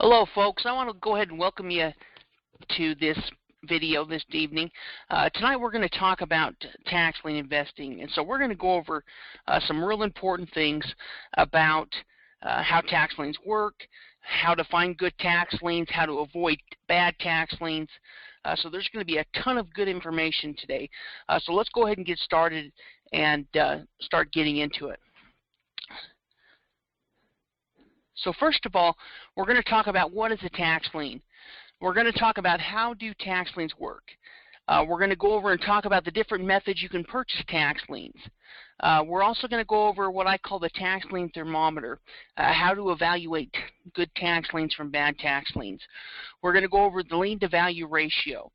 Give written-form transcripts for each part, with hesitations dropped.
Hello folks, I want to go ahead and welcome you to this video this evening. Tonight we're going to talk about tax lien investing, and so we're going to go over some real important things about how tax liens work, how to find good tax liens, how to avoid bad tax liens. So there's going to be a ton of good information today. So let's go ahead and get started and start getting into it. So first of all, we're going to talk about what is a tax lien. We're going to talk about how do tax liens work. We're going to go over and talk about the different methods you can purchase tax liens. We're also going to go over what I call the Tax Lien Thermometer, how to evaluate good tax liens from bad tax liens. We're going to go over the Lien-to-Value ratio.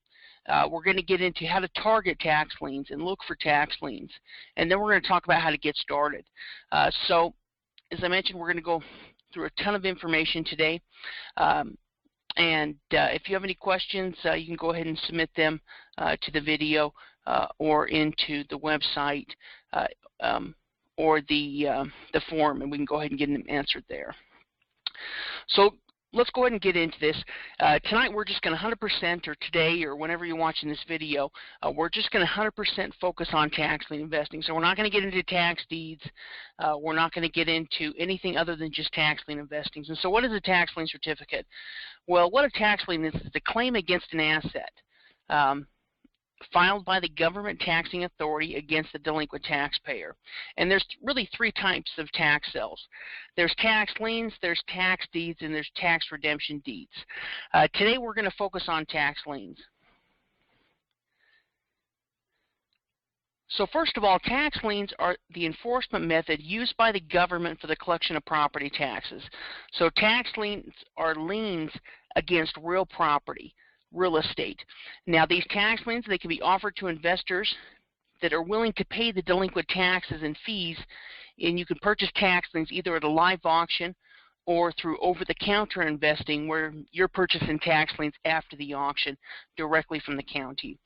We're going to get into how to target tax liens and look for tax liens. And then we're going to talk about how to get started. So, as I mentioned, we're going to go through a ton of information today. If you have any questions, you can go ahead and submit them to the video or into the website or the forum, and we can go ahead and get them answered there. So let's go ahead and get into this. Tonight we're just going to 100%, or today, or whenever you're watching this video, we're just going to 100% focus on tax lien investing. So we're not going to get into tax deeds. We're not going to get into anything other than just tax lien investing. And so what is a tax lien certificate? Well, what a tax lien is a claim against an asset filed by the government taxing authority against the delinquent taxpayer. And there's really three types of tax sales. There's tax liens, there's tax deeds, and there's tax redemption deeds. Today we're going to focus on tax liens. So first of all, tax liens are the enforcement method used by the government for the collection of property taxes. So tax liens are liens against real property, real estate. Now these tax liens, they can be offered to investors that are willing to pay the delinquent taxes and fees, and you can purchase tax liens either at a live auction or through over-the-counter investing, where you're purchasing tax liens after the auction directly from the county.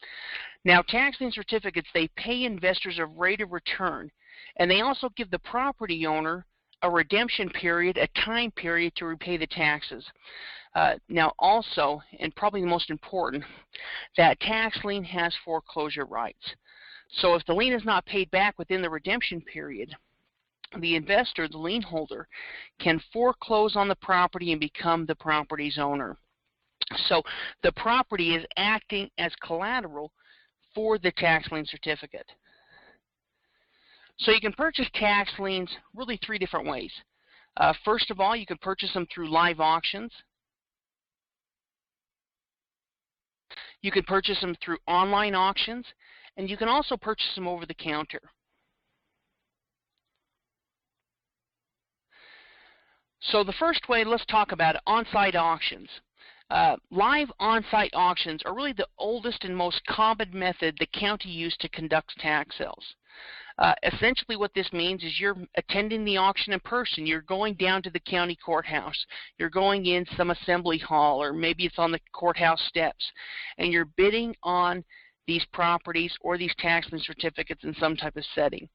Now tax lien certificates, they pay investors a rate of return, and they also give the property owner a redemption period, a time period to repay the taxes. Now also, and probably the most important, that tax lien has foreclosure rights. So if the lien is not paid back within the redemption period, the investor, the lien holder, can foreclose on the property and become the property's owner. So the property is acting as collateral for the tax lien certificate. So you can purchase tax liens really three different ways. First of all, you can purchase them through live auctions. You can purchase them through online auctions, and you can also purchase them over the counter. So the first way, let's talk about on-site auctions. Live on-site auctions are really the oldest and most common method the county used to conduct tax sales. Essentially what this means is you're attending the auction in person. You're going down to the county courthouse. You're going in some assembly hall, or maybe it's on the courthouse steps, and you're bidding on these properties or these tax lien certificates in some type of setting.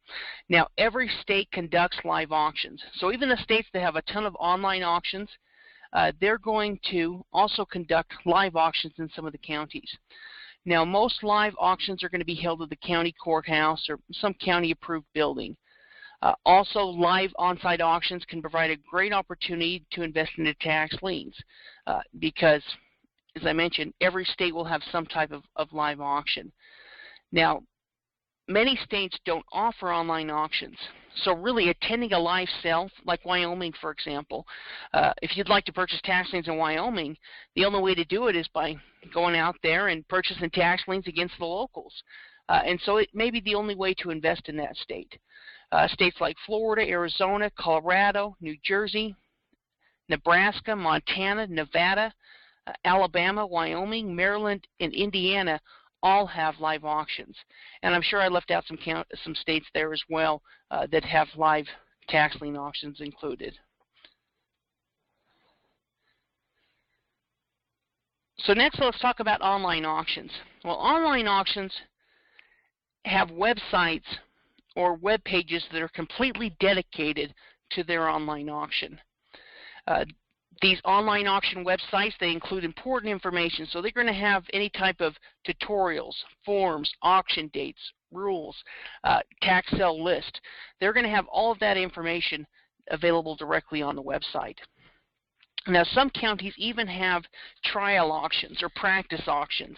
Now every state conducts live auctions. So even the states that have a ton of online auctions, they're going to also conduct live auctions in some of the counties. Now, most live auctions are going to be held at the county courthouse or some county-approved building. Also, live on-site auctions can provide a great opportunity to invest into tax liens because, as I mentioned, every state will have some type of live auction. Now, many states don't offer online auctions. So really attending a live sale, like Wyoming, for example, if you'd like to purchase tax liens in Wyoming, the only way to do it is by going out there and purchasing tax liens against the locals. And so it may be the only way to invest in that state. States like Florida, Arizona, Colorado, New Jersey, Nebraska, Montana, Nevada, Alabama, Wyoming, Maryland, and Indiana all have live auctions. And I'm sure I left out some states there as well that have live tax lien auctions included. So next, let's talk about online auctions. Well, online auctions have websites or web pages that are completely dedicated to their online auction. These online auction websites, they include important information, so they're going to have any type of tutorials, forms, auction dates, rules, tax sale list. They're going to have all of that information available directly on the website. Now, some counties even have trial auctions or practice auctions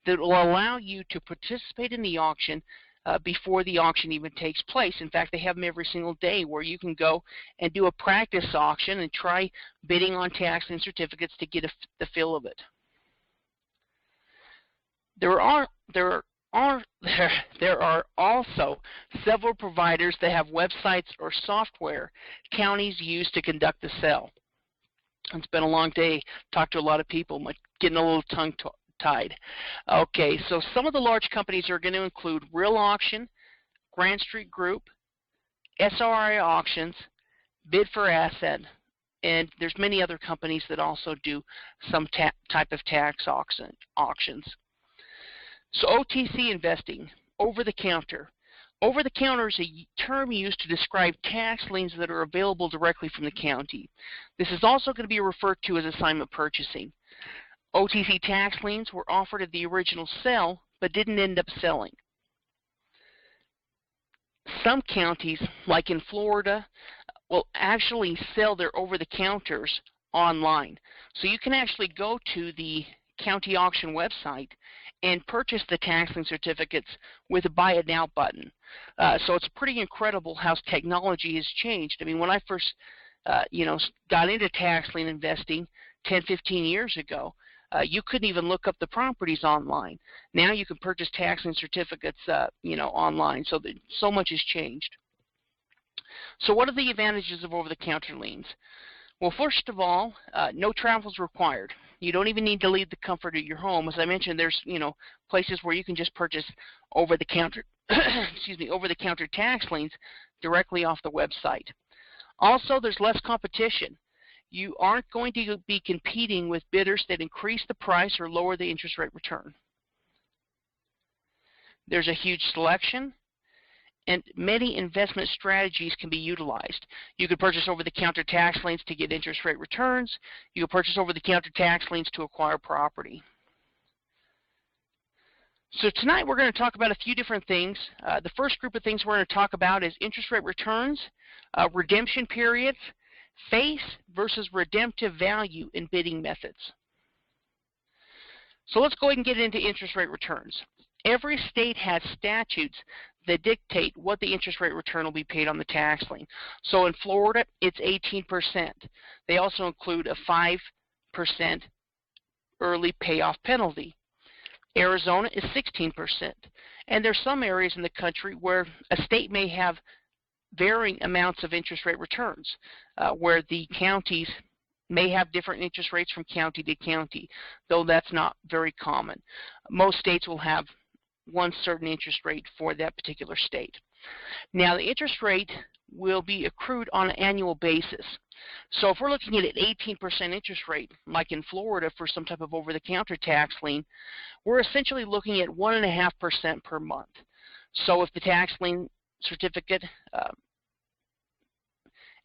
that will allow you to participate in the auction before the auction even takes place. In fact, they have them every single day where you can go and do a practice auction and try bidding on tax lien certificates to get the feel of it. There are also several providers that have websites or software counties use to conduct the sale. It's been a long day. Talked to a lot of people. I'm getting a little tongue-tied. Okay, so some of the large companies are going to include Real Auction, Grand Street Group, SRI Auctions, Bid for Asset, and there's many other companies that also do some type of tax auctions. So OTC investing, over-the-counter. Over-the-counter is a term used to describe tax liens that are available directly from the county. This is also going to be referred to as assignment purchasing. OTC tax liens were offered at the original sale, but didn't end up selling. Some counties, like in Florida, will actually sell their over-the-counters online. So you can actually go to the county auction website and purchase the tax lien certificates with a Buy It Now button. So it's pretty incredible how technology has changed. I mean, when I first got into tax lien investing 10, 15 years ago, you couldn't even look up the properties online. Now you can purchase tax lien certificates online. So much has changed. So what are the advantages of over-the-counter liens? Well, first of all, no travel is required. You don't even need to leave the comfort of your home. As I mentioned, there's places where you can just purchase over-the-counter over-the-counter tax liens directly off the website. Also, there's less competition. You aren't going to be competing with bidders that increase the price or lower the interest rate return. There's a huge selection, and many investment strategies can be utilized. You could purchase over-the-counter tax liens to get interest rate returns. You could purchase over-the-counter tax liens to acquire property. So tonight we're going to talk about a few different things. The first group of things we're going to talk about is interest rate returns, redemption periods, face versus redemptive value in bidding methods. So let's go ahead and get into interest rate returns. Every state has statutes that dictate what the interest rate return will be paid on the tax lien. So in Florida, it's 18%. They also include a 5% early payoff penalty. Arizona is 16%. And there's some areas in the country where a state may have varying amounts of interest rate returns, where the counties may have different interest rates from county to county, though that's not very common. Most states will have one certain interest rate for that particular state. Now, the interest rate will be accrued on an annual basis. So if we're looking at an 18% interest rate, like in Florida for some type of over-the-counter tax lien, we're essentially looking at 1.5% per month. So if the tax lien certificate,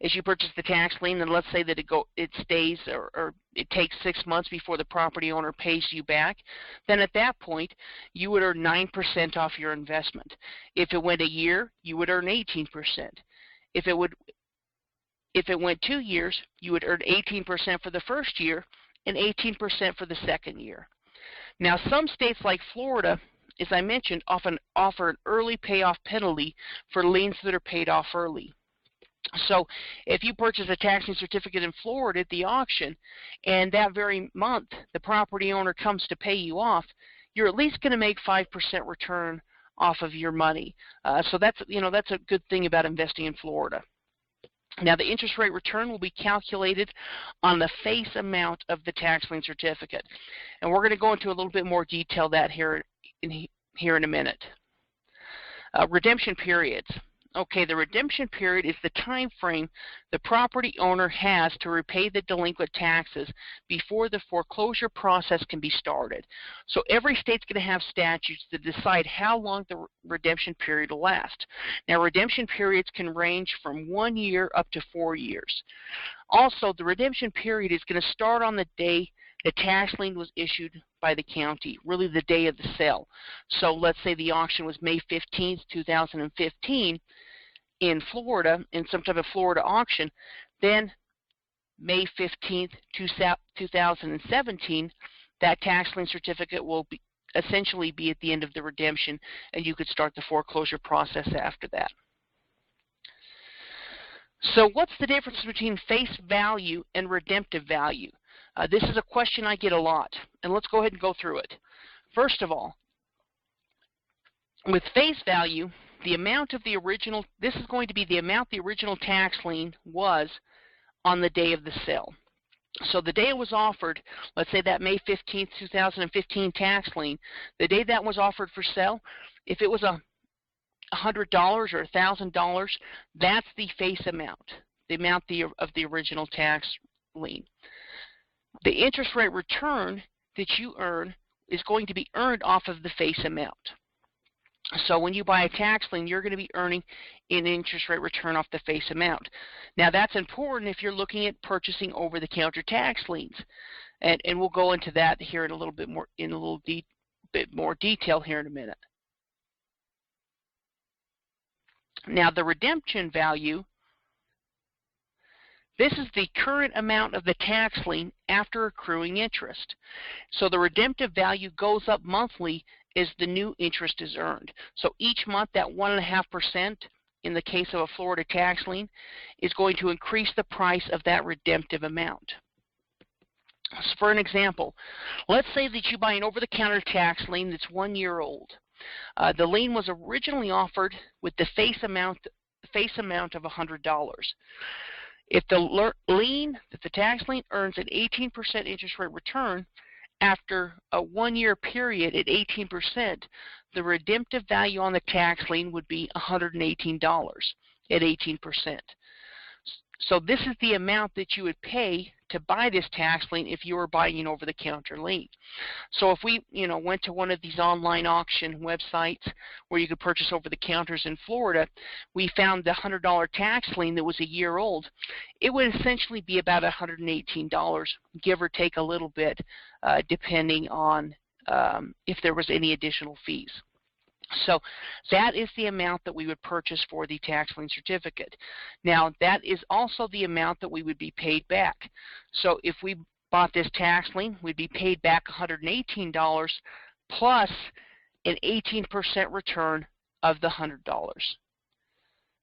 as you purchase the tax lien, and let's say that it stays or it takes 6 months before the property owner pays you back, then at that point you would earn 9% off your investment. If it went a year, you would earn 18%. If it went 2 years, you would earn 18% for the first year and 18% for the second year. Now, some states like Florida, as I mentioned, often offer an early payoff penalty for liens that are paid off early. So if you purchase a tax lien certificate in Florida at the auction, and that very month the property owner comes to pay you off, you're at least going to make 5% return off of your money. So that's a good thing about investing in Florida. Now, the interest rate return will be calculated on the face amount of the tax lien certificate, and we're going to go into a little bit more detail that here in a minute. Redemption periods. Okay, the redemption period is the time frame the property owner has to repay the delinquent taxes before the foreclosure process can be started. So every state's going to have statutes that decide how long the redemption period will last. Now, redemption periods can range from 1 year up to 4 years. Also, the redemption period is going to start on the day the tax lien was issued by the county, really the day of the sale. So let's say the auction was May 15th, 2015 in Florida, in some type of Florida auction. Then May 15th, 2017, that tax lien certificate will essentially be at the end of the redemption, and you could start the foreclosure process after that. So what's the difference between face value and redemptive value? This is a question I get a lot, and let's go ahead and go through it. First of all, with face value, the amount of the original, this is going to be the amount the original tax lien was on the day of the sale. So the day it was offered, let's say that May 15th, 2015 tax lien, the day that was offered for sale, if it was $100 or $1,000, that's the face amount, the amount of the original tax lien. The interest rate return that you earn is going to be earned off of the face amount. So when you buy a tax lien, you're going to be earning an interest rate return off the face amount. Now that's important if you're looking at purchasing over-the-counter tax liens, and we'll go into that here in a little bit more detail here in a minute. Now the redemption value, this is the current amount of the tax lien after accruing interest. So the redemptive value goes up monthly as the new interest is earned. So each month that 1.5% in the case of a Florida tax lien is going to increase the price of that redemptive amount. So for an example, let's say that you buy an over-the-counter tax lien that's 1 year old. The lien was originally offered with the face amount of $100. If the tax lien earns an 18% interest rate return after a 1 year period at 18%, the redemptive value on the tax lien would be $118 at 18%. So this is the amount that you would pay to buy this tax lien if you were buying an over-the-counter lien. So if we, went to one of these online auction websites where you could purchase over-the-counters in Florida, we found the $100 tax lien that was a year old. It would essentially be about $118, give or take a little bit, depending on if there was any additional fees. So that is the amount that we would purchase for the tax lien certificate. Now that is also the amount that we would be paid back. So if we bought this tax lien, we'd be paid back $118 plus an 18% return of the $100.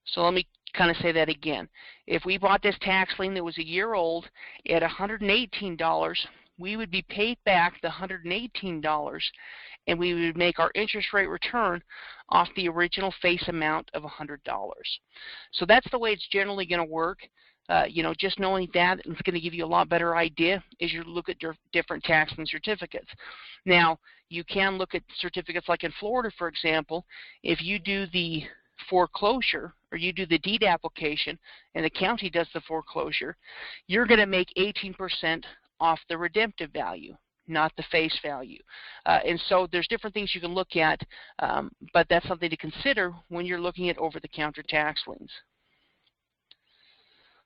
So let me kind of say that again. If we bought this tax lien that was a year old at $118, we would be paid back the $118, and we would make our interest rate return off the original face amount of $100. So that's the way it's generally going to work. Just knowing that, it's going to give you a lot better idea as you look at your different tax lien certificates. Now, you can look at certificates like in Florida, for example. If you do the foreclosure or you do the deed application and the county does the foreclosure, you're going to make 18% off the redemptive value, not the face value. And so there's different things you can look at, but that's something to consider when you're looking at over-the-counter tax liens.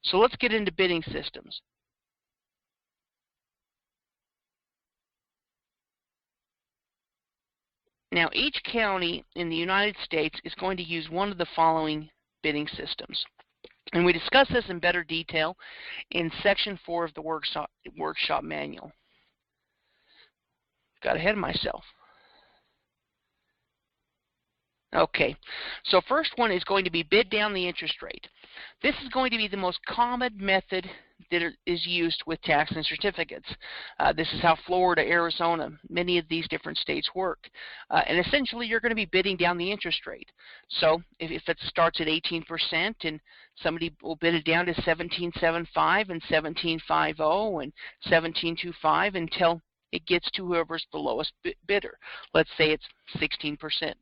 So let's get into bidding systems. Now each county in the United States is going to use one of the following bidding systems. And we discuss this in better detail in Section 4 of the workshop manual. Got ahead of myself. Okay, so first one is going to be bid down the interest rate. This is going to be the most common method that is used with tax lien certificates. This is how Florida, Arizona, many of these different states work. And essentially, you're going to be bidding down the interest rate. So if it starts at 18% and somebody will bid it down to 17.75 and 17.50 and 17.25 until it gets to whoever's the lowest bidder. Let's say it's 16%.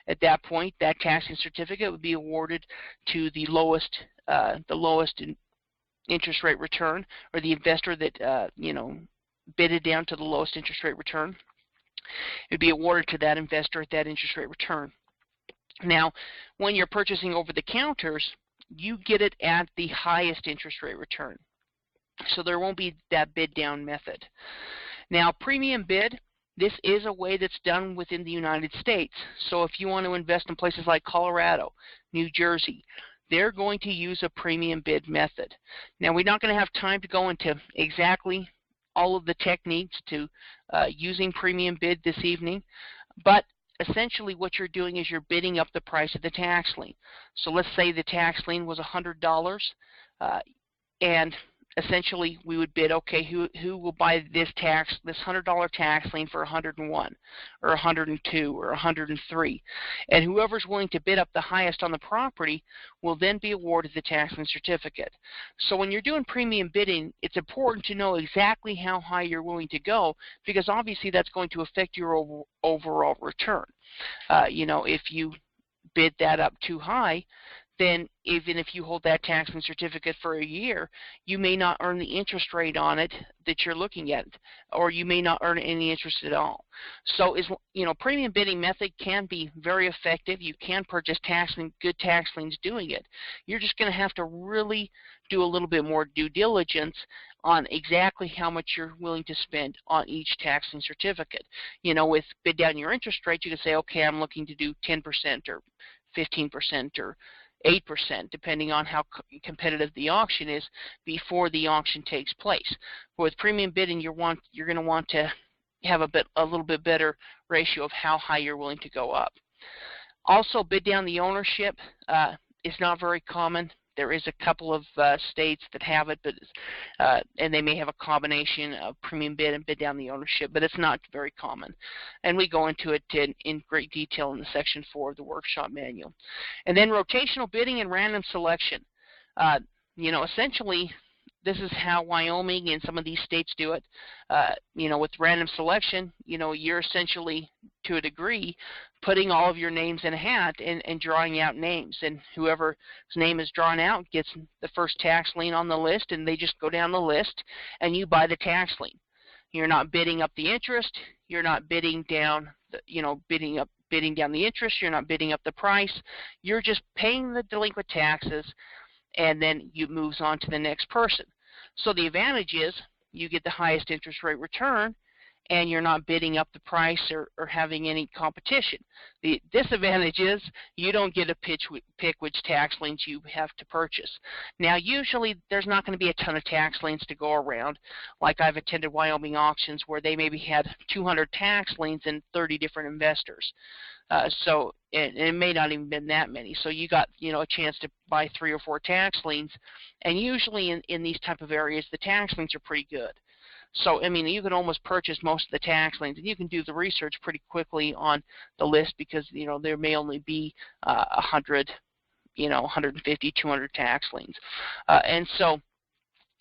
At that point, that tax lien certificate would be awarded to the lowest interest rate return, or the investor that bid it down to the lowest interest rate return. It would be awarded to that investor at that interest rate return. Now, when you're purchasing over the counters, you get it at the highest interest rate return. So there won't be that bid down method. Now, premium bid, this is a way that's done within the United States. So if you want to invest in places like Colorado, New Jersey, they're going to use a premium bid method. Now, we're not going to have time to go into exactly all of the techniques to using premium bid this evening, but essentially what you're doing is you're bidding up the price of the tax lien. So let's say the tax lien was $100, and essentially we would bid, okay, who will buy this $100 tax lien for 101 or 102 or 103, and whoever's willing to bid up the highest on the property will then be awarded the tax lien certificate. So when you're doing premium bidding, it's important to know exactly how high you're willing to go, because obviously that's going to affect your overall return. If you bid that up too high, then even if you hold that tax lien certificate for a year, you may not earn the interest rate on it that you're looking at, or you may not earn any interest at all. So, premium bidding method can be very effective. You can purchase good tax liens doing it. You're just going to have to really do a little bit more due diligence on exactly how much you're willing to spend on each tax lien certificate. With bid down your interest rate, you can say, okay, I'm looking to do 10% or 15% or 8%, depending on how competitive the auction is before the auction takes place. But with premium bidding, you're going to want to have a little bit better ratio of how high you're willing to go up. Also, bid down the ownership is not very common. There is a couple of states that have it, but and they may have a combination of premium bid and bid down the ownership, but it's not very common. And we go into it in great detail in the section 4 of the workshop manual. And then rotational bidding and random selection. Essentially, this is how Wyoming and some of these states do it. With random selection, you're essentially, to a degree, putting all of your names in a hat and drawing out names. And whoever's name is drawn out gets the first tax lien on the list, and they just go down the list, and you buy the tax lien. You're not bidding up the interest. You're not bidding down, bidding down the interest. You're not bidding up the price. You're just paying the delinquent taxes, and then you moves on to the next person. So the advantage is you get the highest interest rate return, and you're not bidding up the price or having any competition. The disadvantage is you don't get to pick which tax liens you have to purchase. Now, usually there's not going to be a ton of tax liens to go around. Like I've attended Wyoming auctions where they maybe had 200 tax liens and 30 different investors. So it may not even been that many. So you got a chance to buy 3 or 4 tax liens, and usually in these type of areas the tax liens are pretty good. So you can almost purchase most of the tax liens, and you can do the research pretty quickly on the list, because there may only be 100, 150, 200 tax liens, and so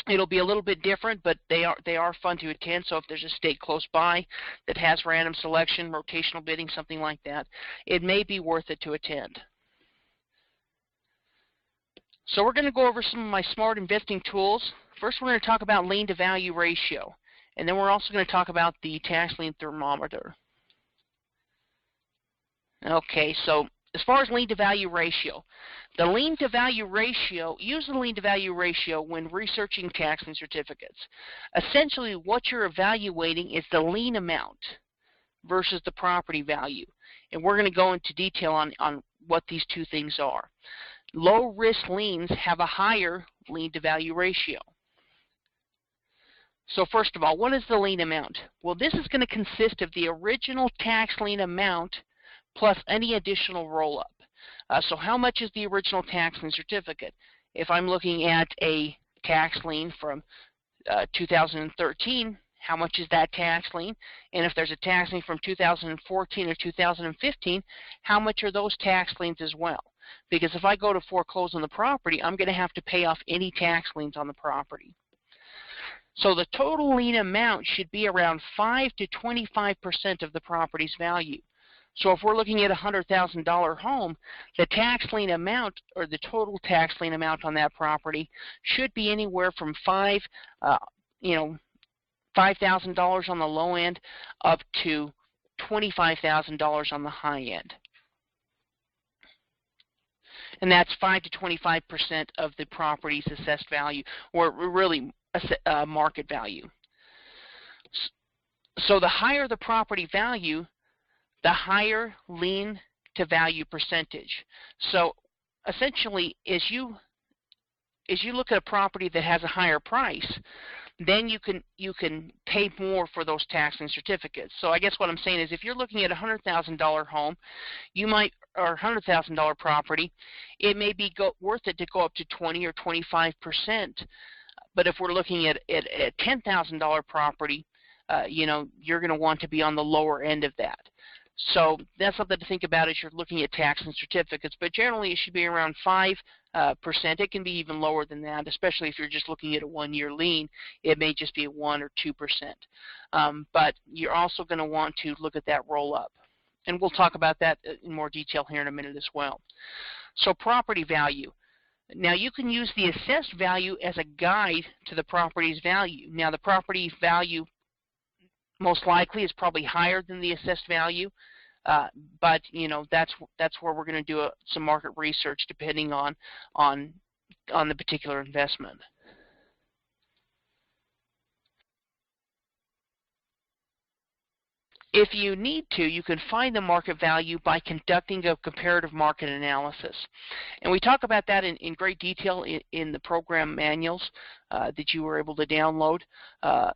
it'll be a little bit different, but they are fun to attend. So if there's a state close by that has random selection, rotational bidding, something like that, it may be worth it to attend. So we're going to go over some of my smart investing tools. First, we're going to talk about lien-to-value ratio, and then we're also going to talk about the tax lien thermometer. Okay, so as far as lien-to-value ratio, the lien-to-value ratio, use the lien-to-value ratio when researching tax lien certificates. Essentially, what you're evaluating is the lien amount versus the property value, and we're going to go into detail on what these two things are. Low-risk liens have a higher lien-to-value ratio. So first of all, what is the lien amount? Well, this is going to consist of the original tax lien amount plus any additional roll-up. So how much is the original tax lien certificate? If I'm looking at a tax lien from 2013, how much is that tax lien? And if there's a tax lien from 2014 or 2015, how much are those tax liens as well? Because if I go to foreclose on the property, I'm going to have to pay off any tax liens on the property. So the total lien amount should be around 5 to 25% of the property's value. So if we're looking at a $100,000 home, the tax lien amount, or the total tax lien amount on that property, should be anywhere from $5,000 on the low end up to $25,000 on the high end. And that's 5 to 25% of the property's assessed value, or really market value. So the higher the property value, the higher lien to value percentage. So essentially, as you look at a property that has a higher price, then you can pay more for those tax lien certificates. So I guess what I'm saying is, if you're looking at a $100,000 home, you might, or $100,000 property, it may be worth it to go up to 20 or 25%. But if we're looking at a $10,000 property, you're going to want to be on the lower end of that. So that's something to think about as you're looking at tax lien certificates. But generally, it should be around 5%. It can be even lower than that, especially if you're just looking at a one-year lien. It may just be a 1 or 2%. But you're also going to want to look at that roll-up. And we'll talk about that in more detail here in a minute as well. So property value. Now, you can use the assessed value as a guide to the property's value. Now, the property value most likely is probably higher than the assessed value, but that's where we're going to do some market research depending on the particular investment. If you need to, you can find the market value by conducting a comparative market analysis. And we talk about that in great detail in the program manuals that you were able to download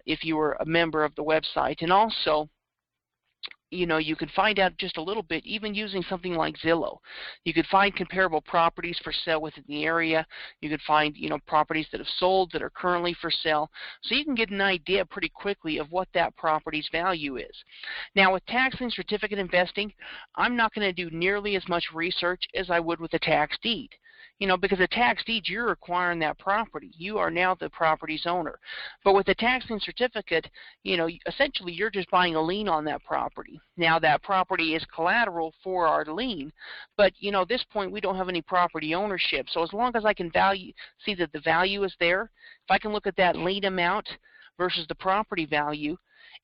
if you were a member of the website. And also, you can find out just a little bit even using something like Zillow. You could find comparable properties for sale within the area. You could find, properties that have sold that are currently for sale. So you can get an idea pretty quickly of what that property's value is. Now, with tax lien certificate investing, I'm not going to do nearly as much research as I would with a tax deed. Because a tax deed, you're acquiring that property. You are now the property's owner. But with a tax lien certificate, essentially you're just buying a lien on that property. Now, that property is collateral for our lien, but at this point we don't have any property ownership. So as long as I can see that the value is there, if I can look at that lien amount versus the property value,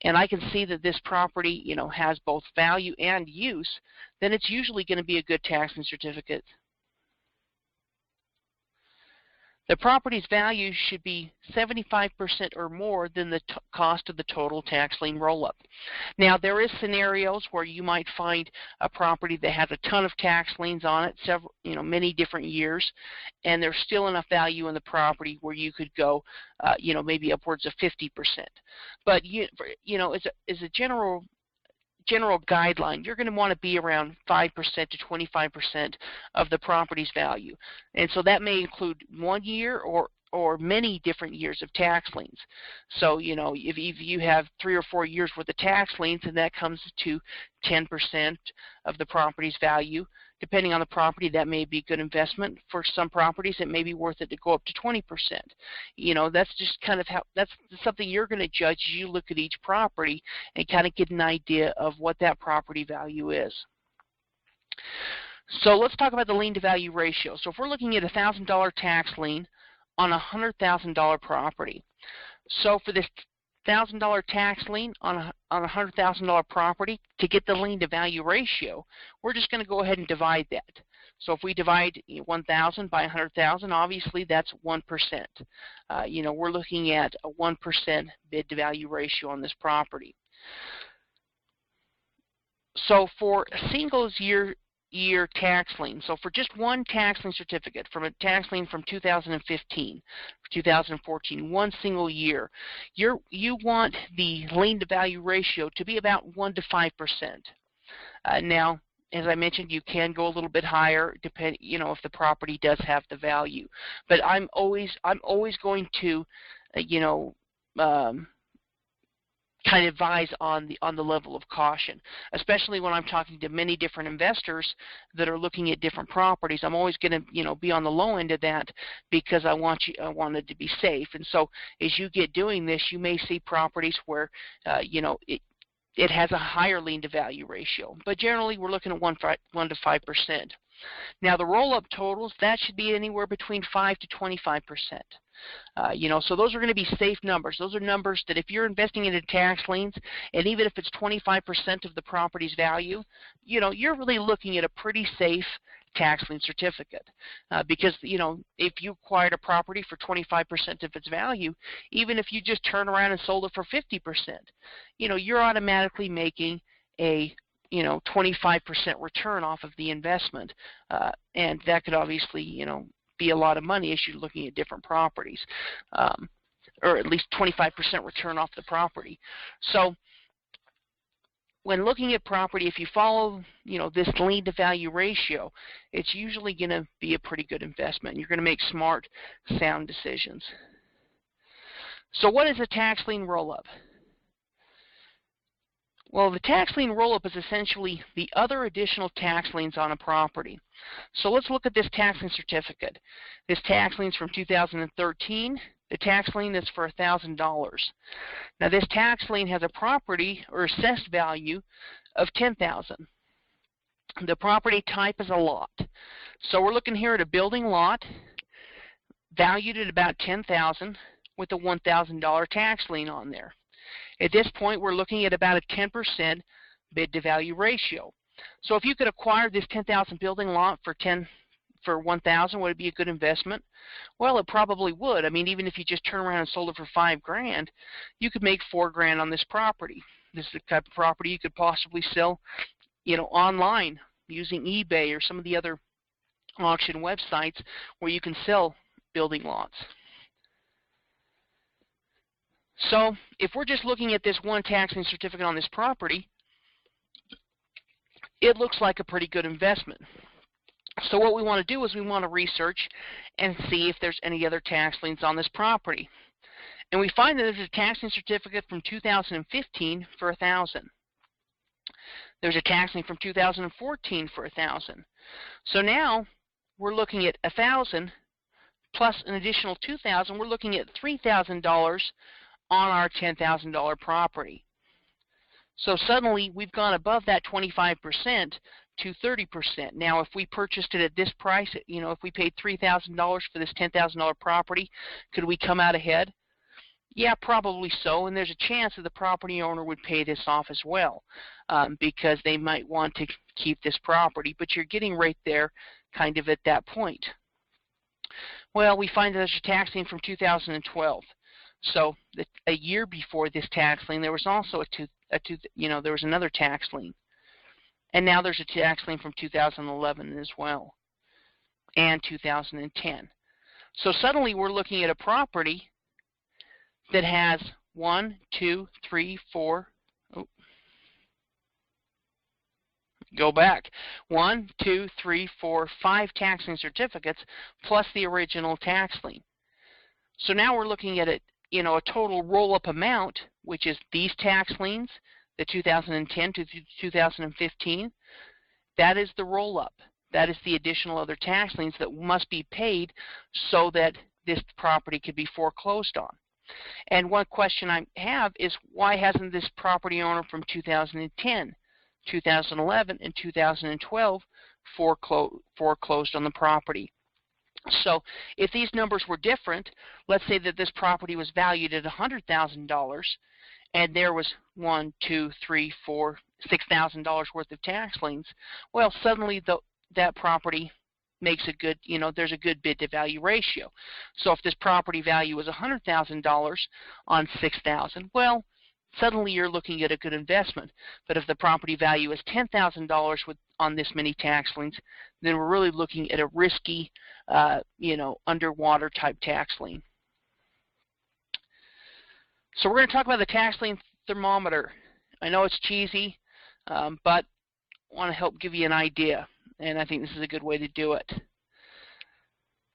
and I can see that this property, has both value and use, then it's usually going to be a good tax lien certificate. The property's value should be 75% or more than the cost of the total tax lien roll-up. Now, there is scenarios where you might find a property that has a ton of tax liens on it, many different years, and there's still enough value in the property where you could go, maybe upwards of 50%. But as a general guideline, you're going to want to be around 5% to 25% of the property's value. And so that may include 1 year or many different years of tax liens. So, if you have 3 or 4 years worth of tax liens, and that comes to 10% of the property's value. Depending on the property, that may be a good investment. For some properties, it may be worth it to go up to 20%. That's just kind of that's something you're going to judge as you look at each property and kind of get an idea of what that property value is. So let's talk about the lien to value ratio. So if we're looking at a $1,000 tax lien on a $100,000 property, so for this $1,000 tax lien on a $100,000 property, to get the lien to value ratio, we're just going to go ahead and divide that. So if we divide 1,000 by 100,000, obviously that's 1%. We're looking at a 1% bid to value ratio on this property. So for a single year tax lien, so for just one tax lien certificate, from a tax lien from 2015, 2014, one single year, you want the lien to value ratio to be about 1 to 5%. Now, as I mentioned, you can go a little bit higher, if the property does have the value. But I'm always going to, kind of advise on the level of caution, especially when I'm talking to many different investors that are looking at different properties. I'm always going to be on the low end of that because I want it to be safe. And so as you get doing this, you may see properties where it has a higher lien to value ratio, but generally we're looking at 1 to 5%. Now, the roll-up totals, that should be anywhere between 5 to 25%. So those are going to be safe numbers. Those are numbers that if you're investing into tax liens, and even if it's 25% of the property's value, you're really looking at a pretty safe tax lien certificate, because if you acquired a property for 25% of its value, even if you just turn around and sold it for 50%, you're automatically making a 25% return off of the investment, and that could obviously be a lot of money as you're looking at different properties, or at least 25% return off the property. So when looking at property, if you follow this lien to value ratio, it's usually going to be a pretty good investment. You're going to make smart, sound decisions. So what is a tax lien roll-up? Well, the tax lien roll-up is essentially the other additional tax liens on a property. So let's look at this tax lien certificate. This tax lien is from 2013. The tax lien is for $1,000. Now this tax lien has a property or assessed value of $10,000. The property type is a lot. So we're looking here at a building lot valued at about $10,000 with a $1,000 tax lien on there. At this point, we're looking at about a 10% bid to value ratio. So if you could acquire this 10,000 building lot for $1,000, would it be a good investment? Well, it probably would. I mean, even if you just turn around and sold it for $5,000, you could make $4,000 on this property. This is the type of property you could possibly sell, online using eBay or some of the other auction websites where you can sell building lots. So if we're just looking at this one tax lien certificate on this property, it looks like a pretty good investment. So what we want to do is we want to research and see if there's any other tax liens on this property. And we find that there's a tax lien certificate from 2015 for $1,000. There's a tax lien from 2014 for $1,000. So now we're looking at $1,000 plus an additional $2,000. We're looking at $3,000 on our $10,000 property. So suddenly we've gone above that 25% to 30%. Now if we purchased it at this price, if we paid $3,000 for this $10,000 property, could we come out ahead? Yeah, probably so, and there's a chance that the property owner would pay this off as well, because they might want to keep this property, but you're getting right there kind of at that point. Well, we find that there's a tax lien from 2012. So a year before this tax lien, there was also there was another tax lien, and now there's a tax lien from 2011 as well, and 2010. So suddenly we're looking at a property that has 1, 2, 3, 4. Go back. 1, 2, 3, 4, 5 tax lien certificates plus the original tax lien. So now we're looking at it. A total roll-up amount, which is these tax liens, the 2010 to 2015, that is the roll-up. That is the additional other tax liens that must be paid so that this property could be foreclosed on. And one question I have is, why hasn't this property owner from 2010, 2011, and 2012 foreclosed on the property? So if these numbers were different, let's say that this property was valued at $100,000 and there was $1, 2, 3, 4, $6,000 worth of tax liens, well, suddenly that property makes a good, there's a good bid to value ratio. So if this property value was $100,000 on $6,000, well, suddenly you're looking at a good investment. But if the property value is $10,000 on this many tax liens, then we're really looking at a risky, underwater type tax lien. So we're going to talk about the tax lien thermometer. I know it's cheesy, but I want to help give you an idea, and I think this is a good way to do it.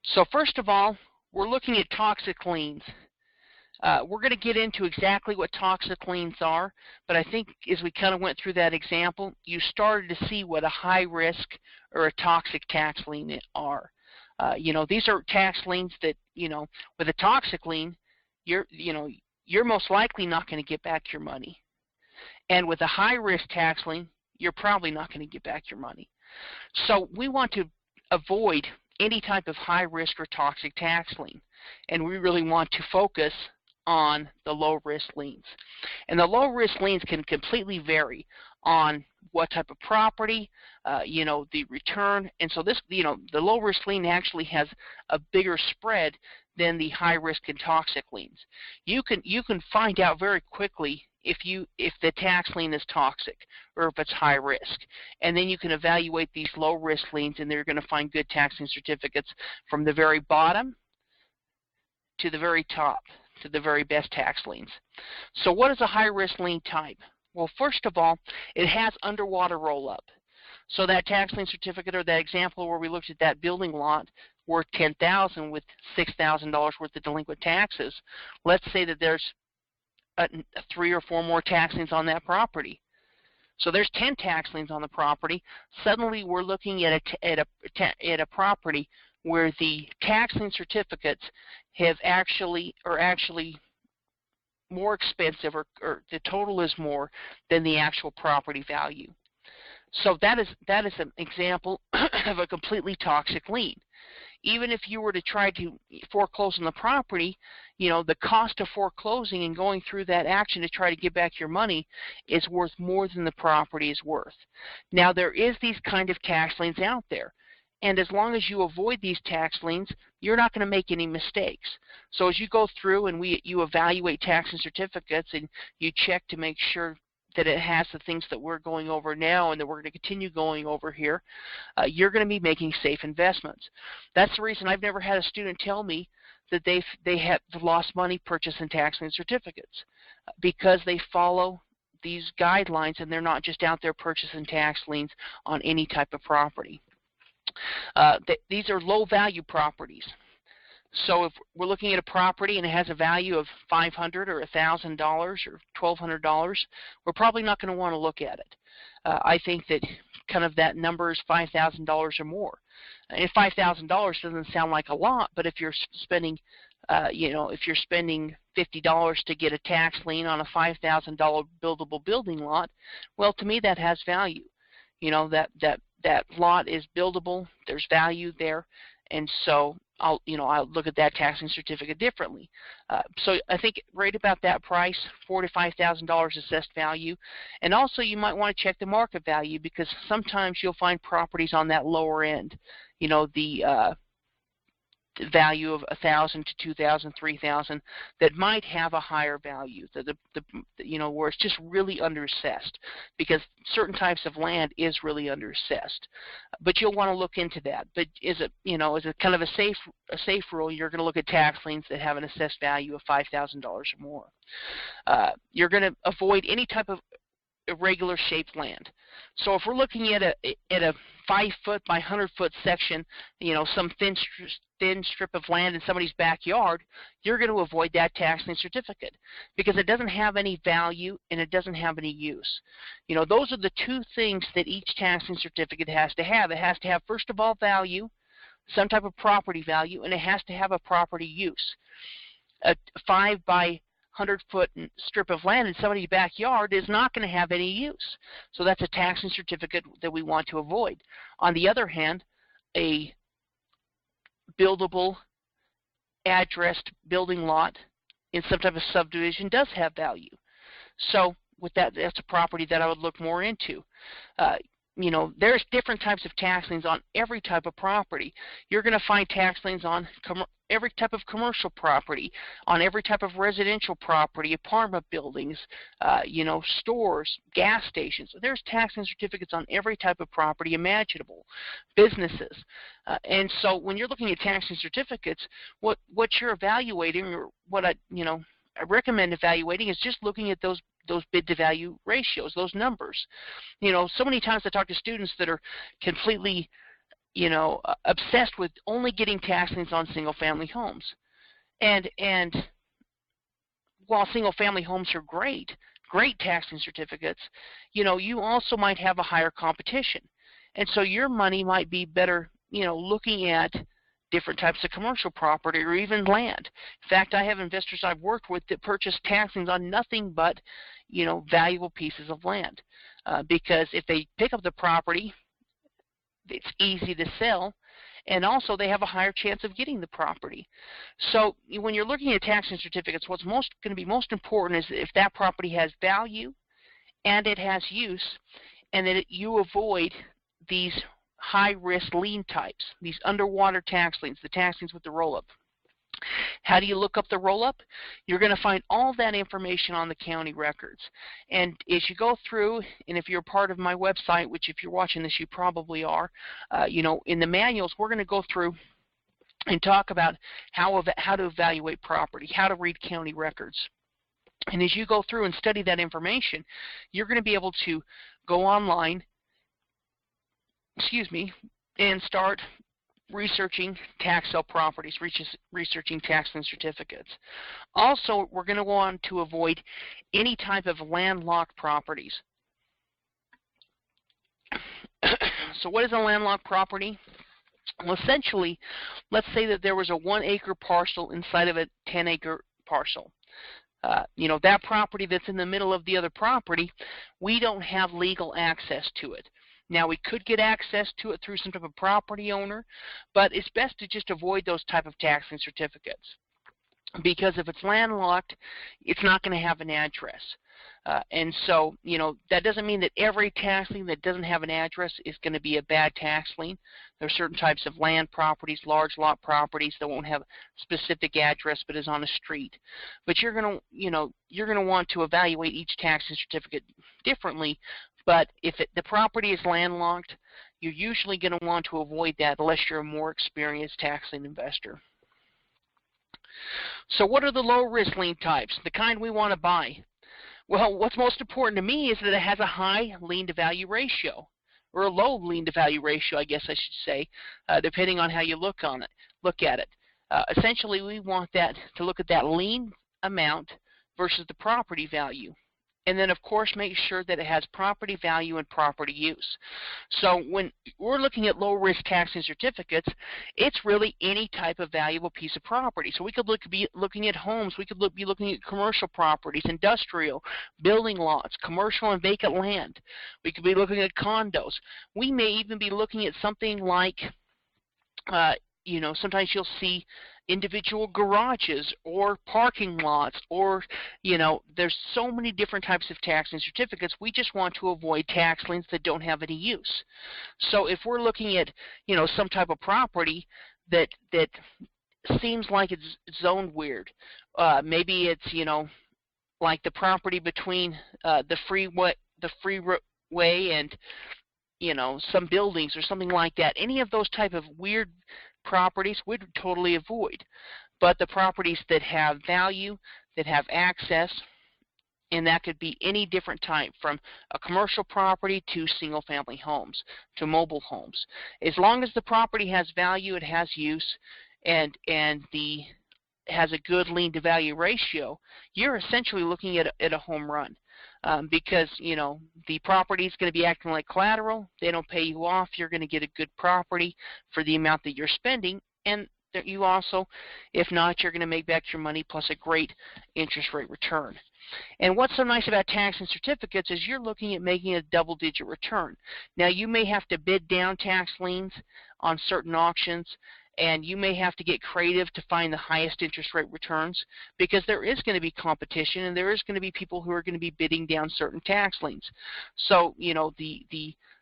So first of all, we're looking at toxic liens. We're going to get into exactly what toxic liens are, but I think as we kind of went through that example, you started to see what a high risk or a toxic tax lien are. These are tax liens that, with a toxic lien, you're most likely not going to get back your money. And with a high risk tax lien, you're probably not going to get back your money. So we want to avoid any type of high risk or toxic tax lien, and we really want to focus on the low-risk liens. And the low-risk liens can completely vary on what type of property, the return. And so this, the low-risk lien actually has a bigger spread than the high-risk and toxic liens. You can find out very quickly if the tax lien is toxic or if it's high risk. And then you can evaluate these low-risk liens, and they're going to find good tax lien certificates from the very bottom to the very top, to the very best tax liens. So what is a high-risk lien type? Well, first of all, it has underwater roll-up. So that tax lien certificate, or that example where we looked at that building lot worth $10,000 with $6,000 worth of delinquent taxes, let's say that there's 3 or 4 more tax liens on that property. So there's 10 tax liens on the property. Suddenly we're looking at a property where the tax lien certificates are actually more expensive, or the total is more than the actual property value. So that is an example of a completely toxic lien. Even if you were to try to foreclose on the property, the cost of foreclosing and going through that action to try to get back your money is worth more than the property is worth. Now, there is these kind of tax liens out there. And as long as you avoid these tax liens, you're not going to make any mistakes. So as you go through and you evaluate tax lien certificates and you check to make sure that it has the things that we're going over now and that we're going to continue going over here, you're going to be making safe investments. That's the reason I've never had a student tell me that they have lost money purchasing tax lien certificates, because they follow these guidelines and they're not just out there purchasing tax liens on any type of property. These are low-value properties. So if we're looking at a property and it has a value of $500 or $1,000 or $1,200, we're probably not going to want to look at it. I think that kind of that number is $5,000 or more. And $5,000 doesn't sound like a lot, but if you're spending, $50 to get a tax lien on a $5,000 buildable building lot, well, to me that has value. That lot is buildable. There's value there, and so I'll look at that tax lien certificate differently. So I think right about that price, $4,000 to $5,000 assessed value, and also you might want to check the market value, because sometimes you'll find properties on that lower end. The value of $1,000 to $2,000, $3,000 that might have a higher value, where it's just really underassessed, because certain types of land is really underassessed. But you'll want to look into that. But is it kind of a safe rule? You're going to look at tax liens that have an assessed value of $5,000 or more. You're going to avoid any type of irregular shaped land. So if we're looking at a 5-foot by 100-foot section, some thin strip of land in somebody's backyard, you're going to avoid that tax lien certificate, because it doesn't have any value and it doesn't have any use. Those are the two things that each tax lien certificate has to have. It has to have, first of all, value, some type of property value, and it has to have a property use. A 5 by 100-foot strip of land in somebody's backyard is not going to have any use. So that's a tax lien certificate that we want to avoid. On the other hand, a buildable, addressed building lot in some type of subdivision does have value. So with that, that's a property that I would look more into. There's different types of tax liens on every type of property. You're going to find tax liens on every type of commercial property, on every type of residential property, apartment buildings, stores, gas stations. There's tax lien certificates on every type of property imaginable, businesses. And so when you're looking at tax lien certificates, what you're evaluating, or what I recommend evaluating, is just looking at those bid to value ratios, those numbers. So many times I talk to students that are completely, obsessed with only getting tax liens on single family homes. And while single family homes are great tax lien certificates, you also might have a higher competition. And so your money might be better, looking at different types of commercial property or even land. In fact, I have investors I've worked with that purchase tax liens on nothing but, valuable pieces of land. Because if they pick up the property, it's easy to sell, and also they have a higher chance of getting the property. So when you're looking at tax lien certificates, what's going to be most important is if that property has value and it has use, and that you avoid these high-risk lien types, these underwater tax liens, the tax liens with the roll-up. How do you look up the roll-up? You're going to find all that information on the county records. And as you go through, and if you're part of my website, which if you're watching this you probably are, in the manuals we're going to go through and talk about how to evaluate property, how to read county records. And as you go through and study that information, you're going to be able to go online, and start researching tax sale properties, researching tax lien certificates. Also, we're going to want to avoid any type of landlocked properties. So what is a landlocked property? Well, essentially, let's say that there was a 1-acre parcel inside of a 10-acre parcel. That property that's in the middle of the other property, we don't have legal access to it. Now, we could get access to it through some type of property owner, but it's best to just avoid those type of tax lien certificates, because if it's landlocked, it's not going to have an address. And so, that doesn't mean that every tax lien that doesn't have an address is going to be a bad tax lien. There are certain types of land properties, large lot properties that won't have a specific address but is on a street. But you're going to want to evaluate each tax lien certificate differently. But if the property is landlocked, you're usually going to want to avoid that unless you're a more experienced tax lien investor. So what are the low-risk lien types, the kind we want to buy? Well, what's most important to me is that it has a high lien-to-value ratio, or a low lien-to-value ratio, I guess I should say, depending on how you look at it. Essentially, we want that to look at that lien amount versus the property value. And then, of course, make sure that it has property value and property use. So when we're looking at low-risk tax lien certificates, it's really any type of valuable piece of property. So we could be looking at homes. We could be looking at commercial properties, industrial, building lots, commercial and vacant land. We could be looking at condos. We may even be looking at something like, sometimes you'll see individual garages or parking lots, or there's so many different types of tax lien certificates. We just want to avoid tax liens that don't have any use. So if we're looking at some type of property that seems like it's zoned weird, maybe it's like the property between the freeway and some buildings or something like that. Any of those type of weird properties we'd totally avoid. But the properties that have value, that have access, and that could be any different type, from a commercial property to single-family homes to mobile homes. As long as the property has value, it has use, and has a good lien-to-value ratio, you're essentially looking at a home run. Because the property is going to be acting like collateral. They don't pay you off. You're going to get a good property for the amount that you're spending, and that you also, if not, you're going to make back your money plus a great interest rate return. And what's so nice about tax lien certificates is you're looking at making a double-digit return. Now, you may have to bid down tax liens on certain auctions, and you may have to get creative to find the highest interest rate returns, because there is going to be competition, and there is going to be people who are going to be bidding down certain tax liens. So,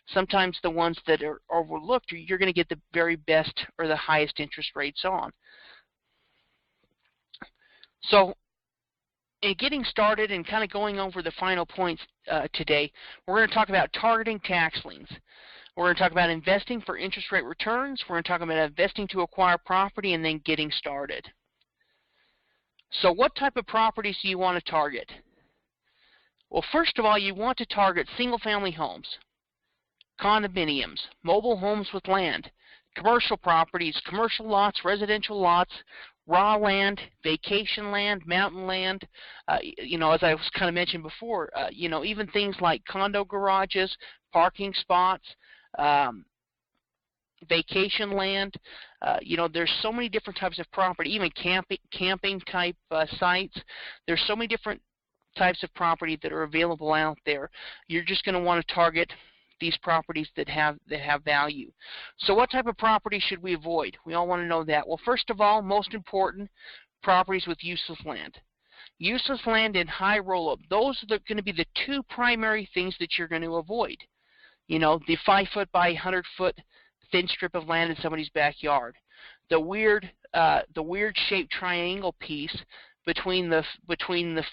sometimes the ones that are overlooked, you're going to get the very best or the highest interest rates on. So, in getting started and kind of going over the final points today, we're going to talk about targeting tax liens. We're going to talk about investing for interest rate returns. We're going to talk about investing to acquire property, and then getting started. So what type of properties do you want to target? Well, first of all, you want to target single-family homes, condominiums, mobile homes with land, commercial properties, commercial lots, residential lots, raw land, vacation land, mountain land, as I was kind of mentioned before, even things like condo garages, parking spots, vacation land. There's so many different types of property, even camping type sites. There's so many different types of property that are available out there. You're just going to want to target these properties that have value. So what type of property should we avoid? We all want to know that. Well, first of all, most important, properties with useless land. Useless land and high roll-up, those are going to be the two primary things that you're going to avoid. You know, the 5-foot by 100-foot thin strip of land in somebody's backyard. The weird shaped triangle piece between the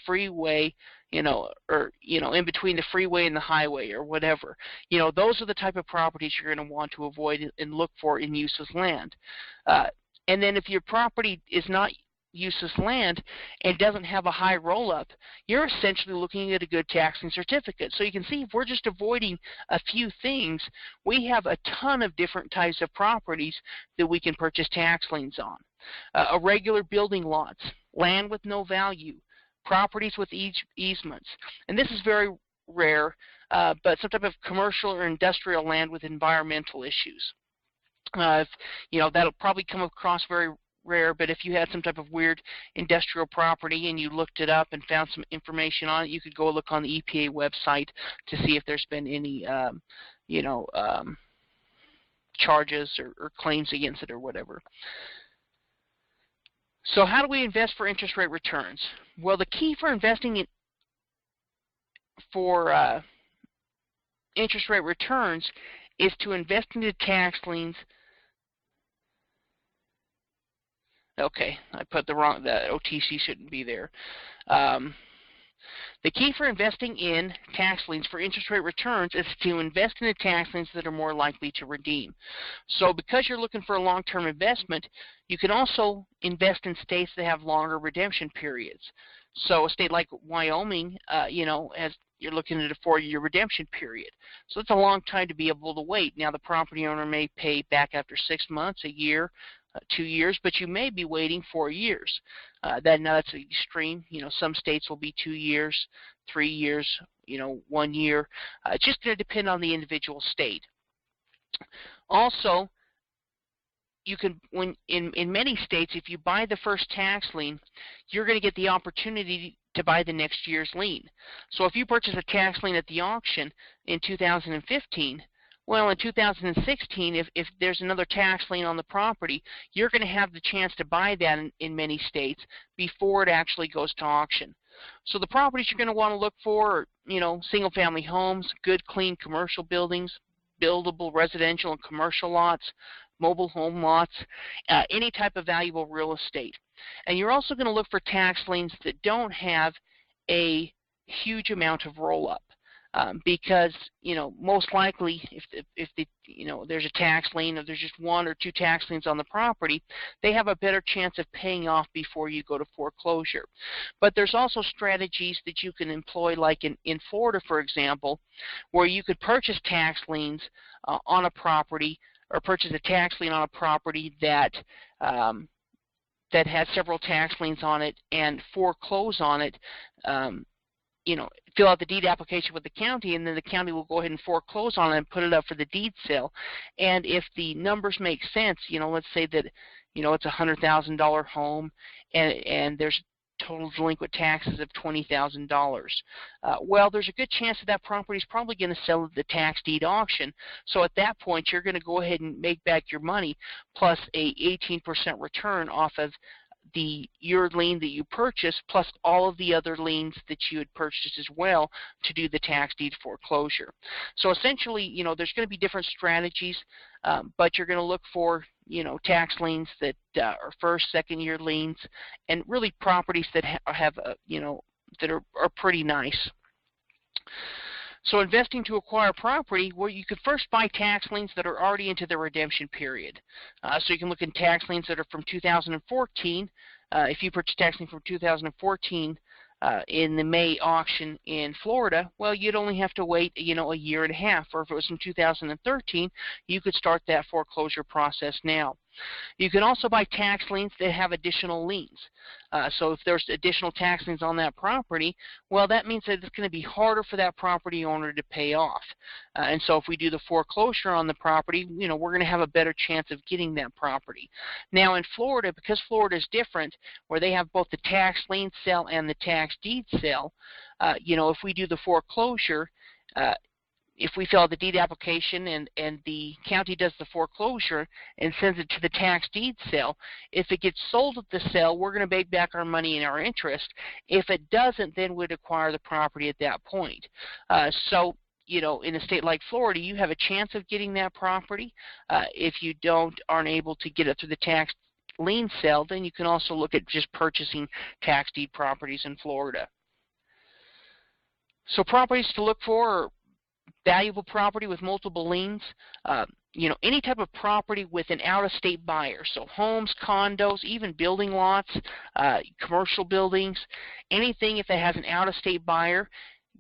freeway, or in between the freeway and the highway or whatever. Those are the type of properties you're going to want to avoid and look for in useless land. And then if your property is not useless land and doesn't have a high roll-up, you're essentially looking at a good tax lien certificate. So you can see if we're just avoiding a few things, we have a ton of different types of properties that we can purchase tax liens on. Irregular building lots, land with no value, properties with easements. And this is very rare, but some type of commercial or industrial land with environmental issues. That'll probably come across very rare, but if you had some type of weird industrial property and you looked it up and found some information on it, you could go look on the EPA website to see if there's been any charges or claims against it or whatever. So how do we invest for interest rate returns? Well, the key for investing for interest rate returns is to invest into tax liens. Okay, I put the OTC shouldn't be there. The key for investing in tax liens for interest rate returns is to invest in the tax liens that are more likely to redeem. So because you're looking for a long-term investment, you can also invest in states that have longer redemption periods. So a state like Wyoming, you're looking at a 4-year redemption period. So it's a long time to be able to wait. Now the property owner may pay back after 6 months, a year, 2 years, but you may be waiting 4 years. That's extreme. Some states will be 2 years, 3 years, 1 year. It's just going to depend on the individual state. Also, you can, in many states, if you buy the first tax lien, you're going to get the opportunity to buy the next year's lien. So if you purchase a tax lien at the auction in 2015, well, in 2016, if there's another tax lien on the property, you're going to have the chance to buy that in many states before it actually goes to auction. So the properties you're going to want to look for are, single-family homes, good, clean commercial buildings, buildable residential and commercial lots, mobile home lots, any type of valuable real estate. And you're also going to look for tax liens that don't have a huge amount of roll-up. Because most likely if there's a tax lien or there's just 1 or 2 tax liens on the property, they have a better chance of paying off before you go to foreclosure. But there's also strategies that you can employ, like in Florida, for example, where you could purchase tax liens on a property, or purchase a tax lien on a property that has several tax liens on it and foreclose on it. Fill out the deed application with the county, and then the county will go ahead and foreclose on it and put it up for the deed sale. And if the numbers make sense, let's say that, it's a $100,000 home and there's total delinquent taxes of $20,000. Well, there's a good chance that property is probably going to sell at the tax deed auction. So at that point, you're going to go ahead and make back your money plus a 18% return off of your lien that you purchased, plus all of the other liens that you had purchased as well to do the tax deed foreclosure. So essentially, there's going to be different strategies, but you're going to look for, tax liens that are first, second year liens, and really properties that have, that are pretty nice. So investing to acquire property, well, you could first buy tax liens that are already into the redemption period. So you can look in tax liens that are from 2014. If you purchase tax lien from 2014 in the May auction in Florida, well, you'd only have to wait, a year and a half. Or if it was from 2013, you could start that foreclosure process now. You can also buy tax liens that have additional liens. So if there's additional tax liens on that property, well, that means that it's going to be harder for that property owner to pay off. And so if we do the foreclosure on the property, we're going to have a better chance of getting that property. Now in Florida, because Florida is different, where they have both the tax lien sale and the tax deed sale, if we do the foreclosure, if we fill out the deed application and the county does the foreclosure and sends it to the tax deed sale, if it gets sold at the sale, we're going to make back our money and our interest. If it doesn't, then we'd acquire the property at that point. So, you know, in a state like Florida, you have a chance of getting that property. If you aren't able to get it through the tax lien sale, then you can also look at just purchasing tax deed properties in Florida. So properties to look for are valuable property with multiple liens, you know, any type of property with an out-of-state buyer, so homes, condos, even building lots, commercial buildings, anything if it has an out-of-state buyer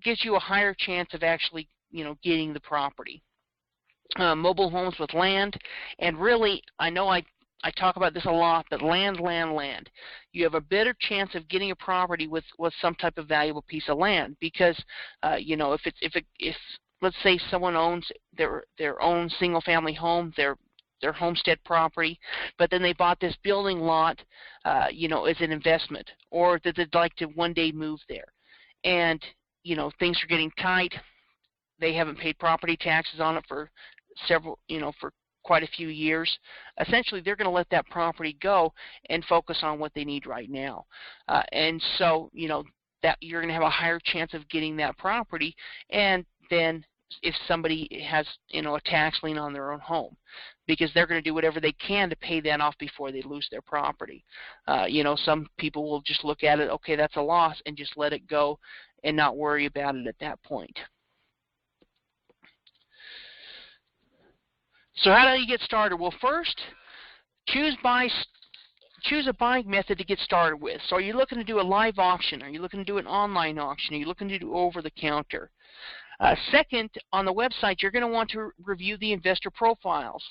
gives you a higher chance of actually, you know, getting the property. Mobile homes with land, and really, I know I talk about this a lot, but land. You have a better chance of getting a property with some type of valuable piece of land because, you know, if let's say someone owns their own single-family home, their homestead property, but then they bought this building lot, you know, as an investment, or that they'd like to one day move there, and you know things are getting tight. They haven't paid property taxes on it for for quite a few years. Essentially, they're going to let that property go and focus on what they need right now, and so you know that you're going to have a higher chance of getting that property, and then if somebody has, you know, a tax lien on their own home, because they're going to do whatever they can to pay that off before they lose their property. You know, some people will just look at it, okay, that's a loss, and just let it go and not worry about it at that point. So how do you get started? Well, first, choose a buying method to get started with. So are you looking to do a live auction? Are you looking to do an online auction? Are you looking to do over-the-counter? Second, on the website, you're going to want to review the investor profiles.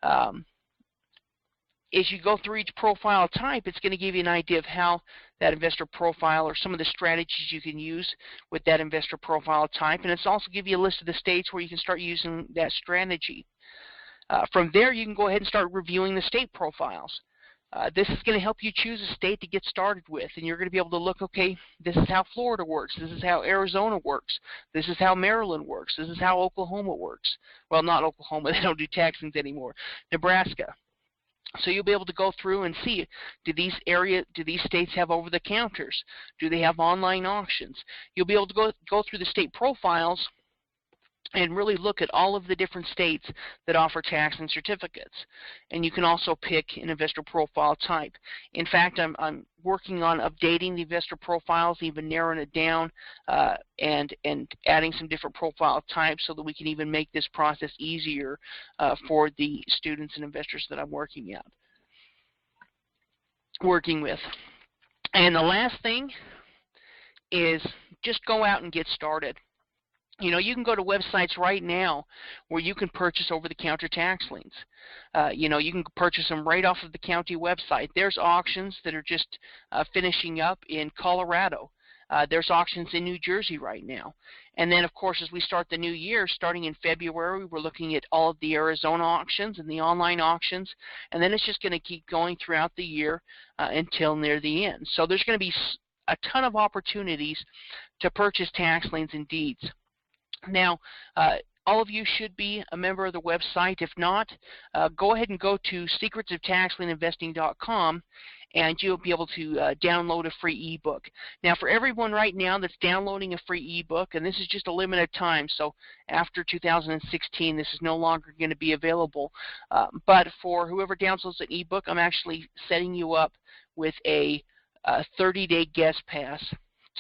As you go through each profile type, it's going to give you an idea of how that investor profile or some of the strategies you can use with that investor profile type, and it's also give you a list of the states where you can start using that strategy. From there, you can go ahead and start reviewing the state profiles. This is going to help you choose a state to get started with, and you're going to be able to look, okay, this is how Florida works, this is how Arizona works, this is how Maryland works, this is how Oklahoma works. Well, not Oklahoma, they don't do tax liens anymore. Nebraska. So you'll be able to go through and see, do these states have over-the-counters? Do they have online auctions? You'll be able to go through the state profiles and really look at all of the different states that offer tax lien certificates. And you can also pick an investor profile type. In fact, I'm working on updating the investor profiles, even narrowing it down, and adding some different profile types so that we can even make this process easier for the students and investors that I'm working with. And the last thing is just go out and get started. You know, you can go to websites right now where you can purchase over-the-counter tax liens. You know, you can purchase them right off of the county website. There's auctions that are just finishing up in Colorado. There's auctions in New Jersey right now. And then, of course, as we start the new year, starting in February, we're looking at all of the Arizona auctions and the online auctions. And then it's just going to keep going throughout the year until near the end. So there's going to be a ton of opportunities to purchase tax liens and deeds. Now, all of you should be a member of the website. If not, go ahead and go to secretsoftaxlieninvesting.com, and you'll be able to download a free ebook. Now, for everyone right now that's downloading a free ebook, and this is just a limited time, so after 2016, this is no longer going to be available. But for whoever downloads an ebook, I'm actually setting you up with a 30-day guest pass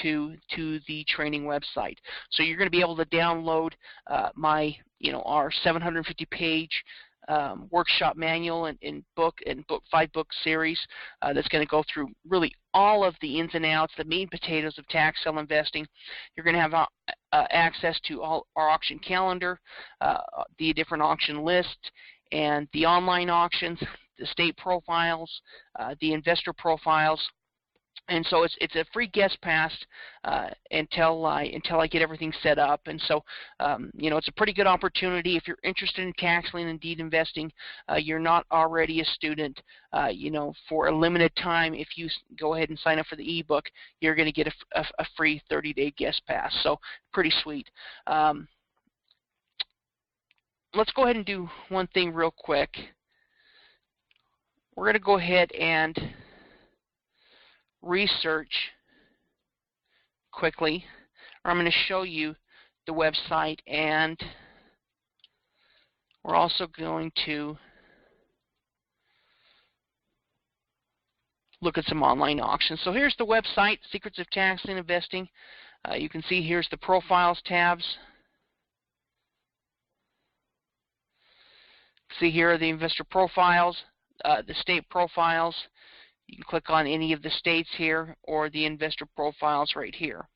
to the training website. So you're going to be able to download our 750-page workshop manual and 5-book series that's going to go through really all of the ins and outs, the meat and potatoes of tax sale investing. You're going to have access to all our auction calendar, the different auction lists, and the online auctions, the state profiles, the investor profiles. And so it's a free guest pass until I get everything set up. And so it's a pretty good opportunity if you're interested in tax lien and deed investing. You're not already a student. For a limited time, if you go ahead and sign up for the ebook, you're going to get a free 30-day guest pass. So pretty sweet. let's go ahead and do one thing real quick. We're going to go ahead and research quickly, or I'm going to show you the website, and we're also going to look at some online auctions. So here's the website, Secrets of Tax Lien Investing. You can see here's the profiles tabs. See here are the investor profiles, the state profiles. You can click on any of the states here or the investor profiles right here.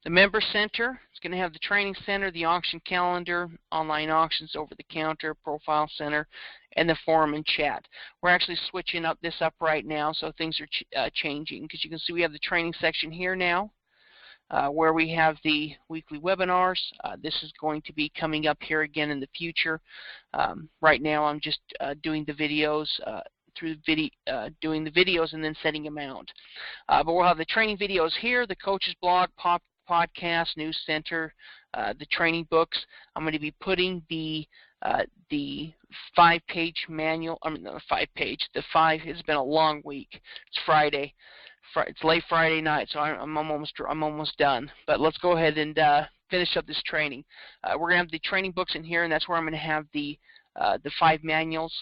The Member Center is going to have the Training Center, the auction calendar, online auctions, over-the-counter, Profile Center, and the forum and chat. We're actually switching this up right now, so things are changing, because you can see we have the training section here now, where we have the weekly webinars. This is going to be coming up here again in the future. Right now I'm just doing the videos doing the videos and then sending them out. But we'll have the training videos here, the coach's blog, podcast, news center, the training books. I'm going to be putting the 5-page manual. I mean, not 5-page. It's been a long week. It's Friday. It's late Friday night, so I'm almost done. But let's go ahead and finish up this training. We're going to have the training books in here, and that's where I'm going to have the 5 manuals.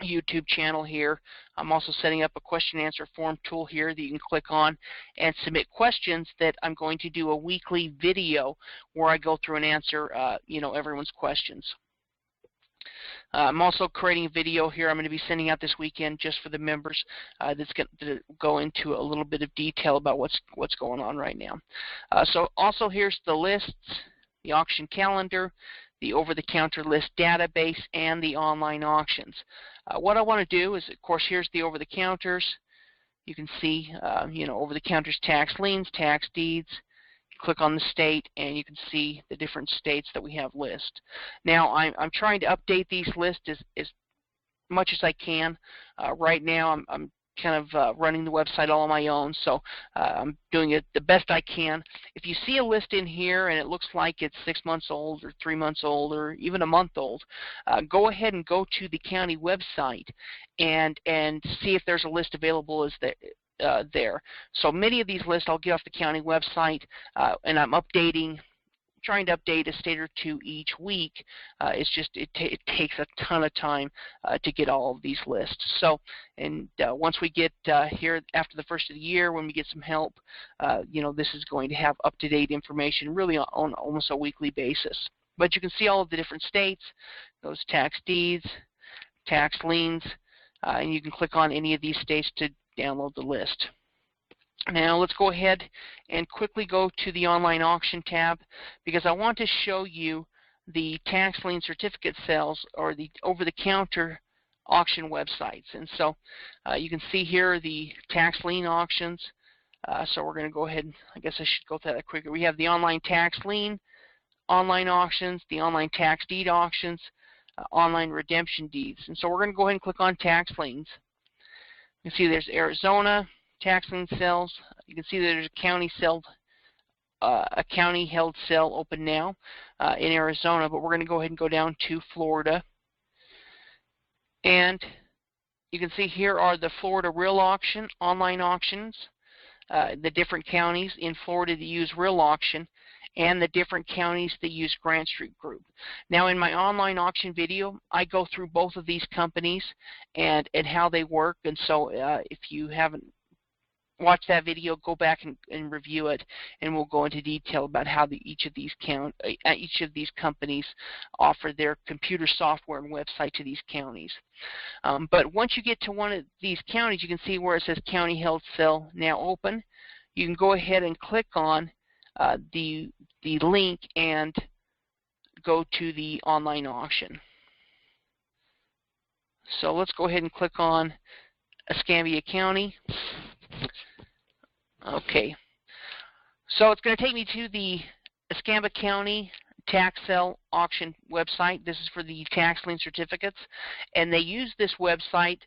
YouTube channel here. I'm also setting up a question and answer form tool here that you can click on and submit questions that I'm going to do a weekly video where I go through and answer everyone's questions. I'm also creating a video here I'm going to be sending out this weekend just for the members that's going to go into a little bit of detail about what's going on right now. So also here's the lists, the auction calendar, the over-the-counter list database, and the online auctions. What I want to do is, of course, here's the over-the-counters. You can see, over-the-counters tax liens, tax deeds. Click on the state, and you can see the different states that we have listed. Now, I'm trying to update these lists as much as I can. Right now, I'm kind of running the website all on my own, so I'm doing it the best I can. If you see a list in here and it looks like it's 6 months old or 3 months old or even a month old, go ahead and go to the county website and see if there's a list available there. So many of these lists I'll get off the county website, and I'm trying to update a state or two each week. It takes a ton of time to get all of these lists. So, and once we get here after the first of the year, when we get some help, this is going to have up-to-date information really on almost a weekly basis. But you can see all of the different states, those tax deeds, tax liens, and you can click on any of these states to download the list. Now let's go ahead and quickly go to the online auction tab, because I want to show you the tax lien certificate sales or the over-the-counter auction websites. And so you can see here the tax lien auctions. So we're going to go ahead, I guess I should go through that quicker. We have the online tax lien online auctions, the online tax deed auctions, online redemption deeds. And so we're going to go ahead and click on tax liens. You can see there's Arizona tax lien sales. You can see that there's a county held sale open now in Arizona, but we're going to go ahead and go down to Florida. And you can see here are the Florida Real Auction online auctions, the different counties in Florida that use Real Auction, and the different counties that use Grant Street Group. Now in my online auction video, I go through both of these companies and how they work. And so if you haven't watched that video, go back and review it, and we'll go into detail about how each of these companies offer their computer software and website to these counties. But once you get to one of these counties, you can see where it says County Held Sale Now Open. You can go ahead and click on the link and go to the online auction. So let's go ahead and click on Escambia County. Okay, so it's going to take me to the Escambia County tax sale auction website. This is for the tax lien certificates, and they use this website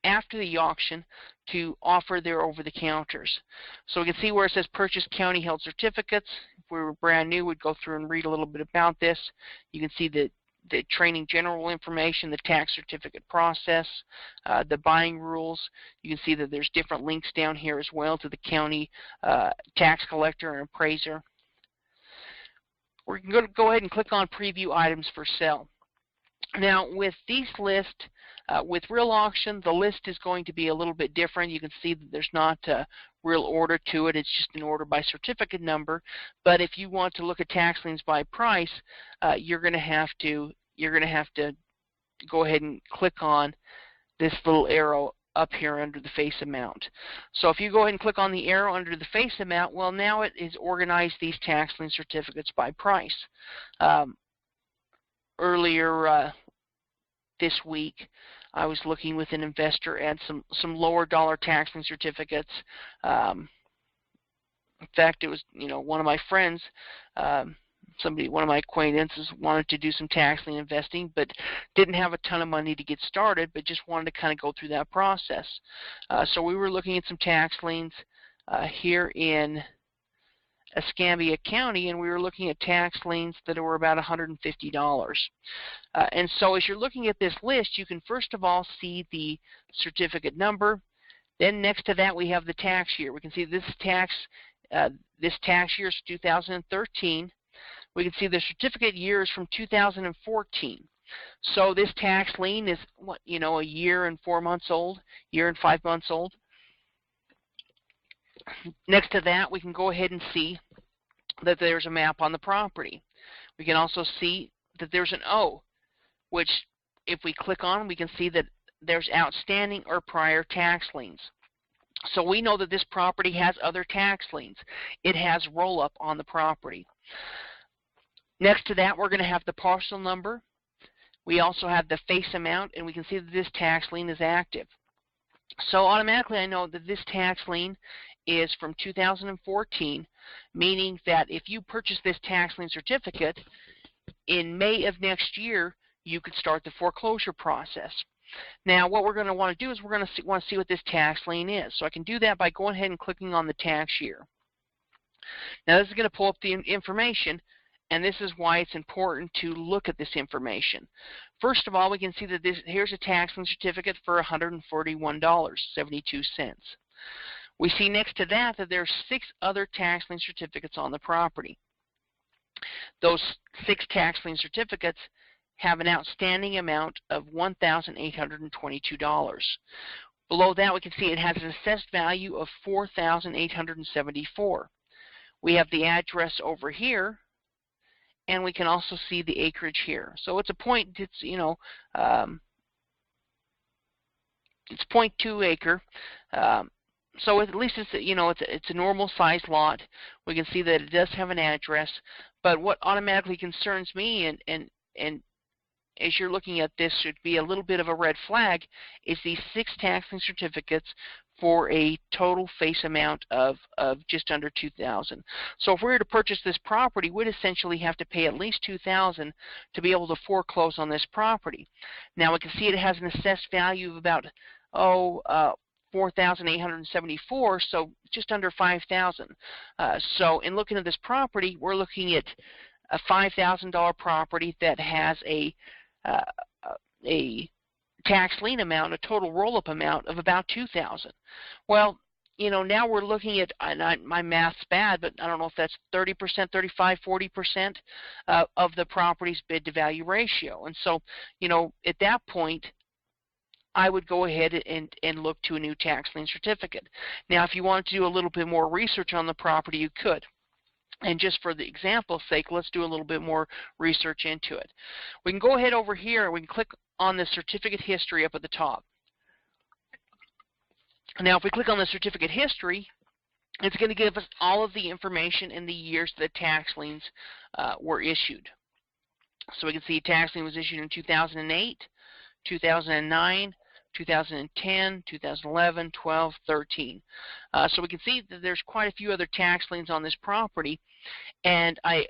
after the auction to offer their over-the-counters. So we can see where it says purchase county held certificates. we were brand new, we'd go through and read a little bit about this. You can see the training general information, the tax certificate process, the buying rules. You can see that there's different links down here as well to the county tax collector and appraiser. We're going to go ahead and click on preview items for sale. Now with these lists, with real auction, the list is going to be a little bit different. You can see that there's not a real order to it. It's just an order by certificate number. But if you want to look at tax liens by price, you're going to have to go ahead and click on this little arrow up here under the face amount. So if you go ahead and click on the arrow under the face amount, well, now it is organized these tax lien certificates by price. Earlier this week, I was looking with an investor at some lower dollar tax lien certificates. In fact, it was one of my friends, one of my acquaintances wanted to do some tax lien investing, but didn't have a ton of money to get started, but just wanted to kind of go through that process. So we were looking at some tax liens here in Escambia County, and we were looking at tax liens that were about $150. And so as you're looking at this list, you can first of all see the certificate number. Then next to that we have the tax year. We can see this tax year is 2013. We can see the certificate year is from 2014. So this tax lien is a year and 4 months old, year and 5 months old. Next to that, we can go ahead and see that there's a map on the property. We can also see that there's an O, which if we click on, we can see that there's outstanding or prior tax liens. So we know that this property has other tax liens. It has roll-up on the property. Next to that, we're going to have the parcel number. We also have the face amount, and we can see that this tax lien is active. So automatically I know that this tax lien is from 2014, meaning that if you purchase this tax lien certificate in May of next year, you could start the foreclosure process. Now what we're going to want to do is we're going to want to see what this tax lien is. So I can do that by going ahead and clicking on the tax year. Now this is going to pull up the information, and this is why it's important to look at this information. First of all, we can see that here's a tax lien certificate for $141.72. We see next to that there's 6 other tax lien certificates on the property. Those 6 tax lien certificates have an outstanding amount of $1,822. Below that, we can see it has an assessed value of $4,874. We have the address over here, and we can also see the acreage here. So it's a it's 0.2 acre. So at least it's a normal sized lot. We can see that it does have an address. But what automatically concerns me, and as you're looking at this, should be a little bit of a red flag, is these 6 tax lien certificates for a total face amount of just under $2,000. So if we were to purchase this property, we'd essentially have to pay at least $2,000 to be able to foreclose on this property. Now we can see it has an assessed value of about $4,874, so just under $5,000. So in looking at this property, we're looking at a $5,000 property that has a tax lien amount, a total roll-up amount of about $2,000. Well, now we're looking at, my math's bad, but I don't know if that's 30%, 35, 40% of the property's bid-to-value ratio. And so, at that point, I would go ahead and look to a new tax lien certificate. Now, if you want to do a little bit more research on the property, you could. And just for the example's sake, let's do a little bit more research into it. We can go ahead over here and we can click on the certificate history up at the top. Now, if we click on the certificate history, it's going to give us all of the information in the years that tax liens were issued. So we can see a tax lien was issued in 2008, 2009, 2010, 2011, 12, 13. So we can see that there's quite a few other tax liens on this property, and I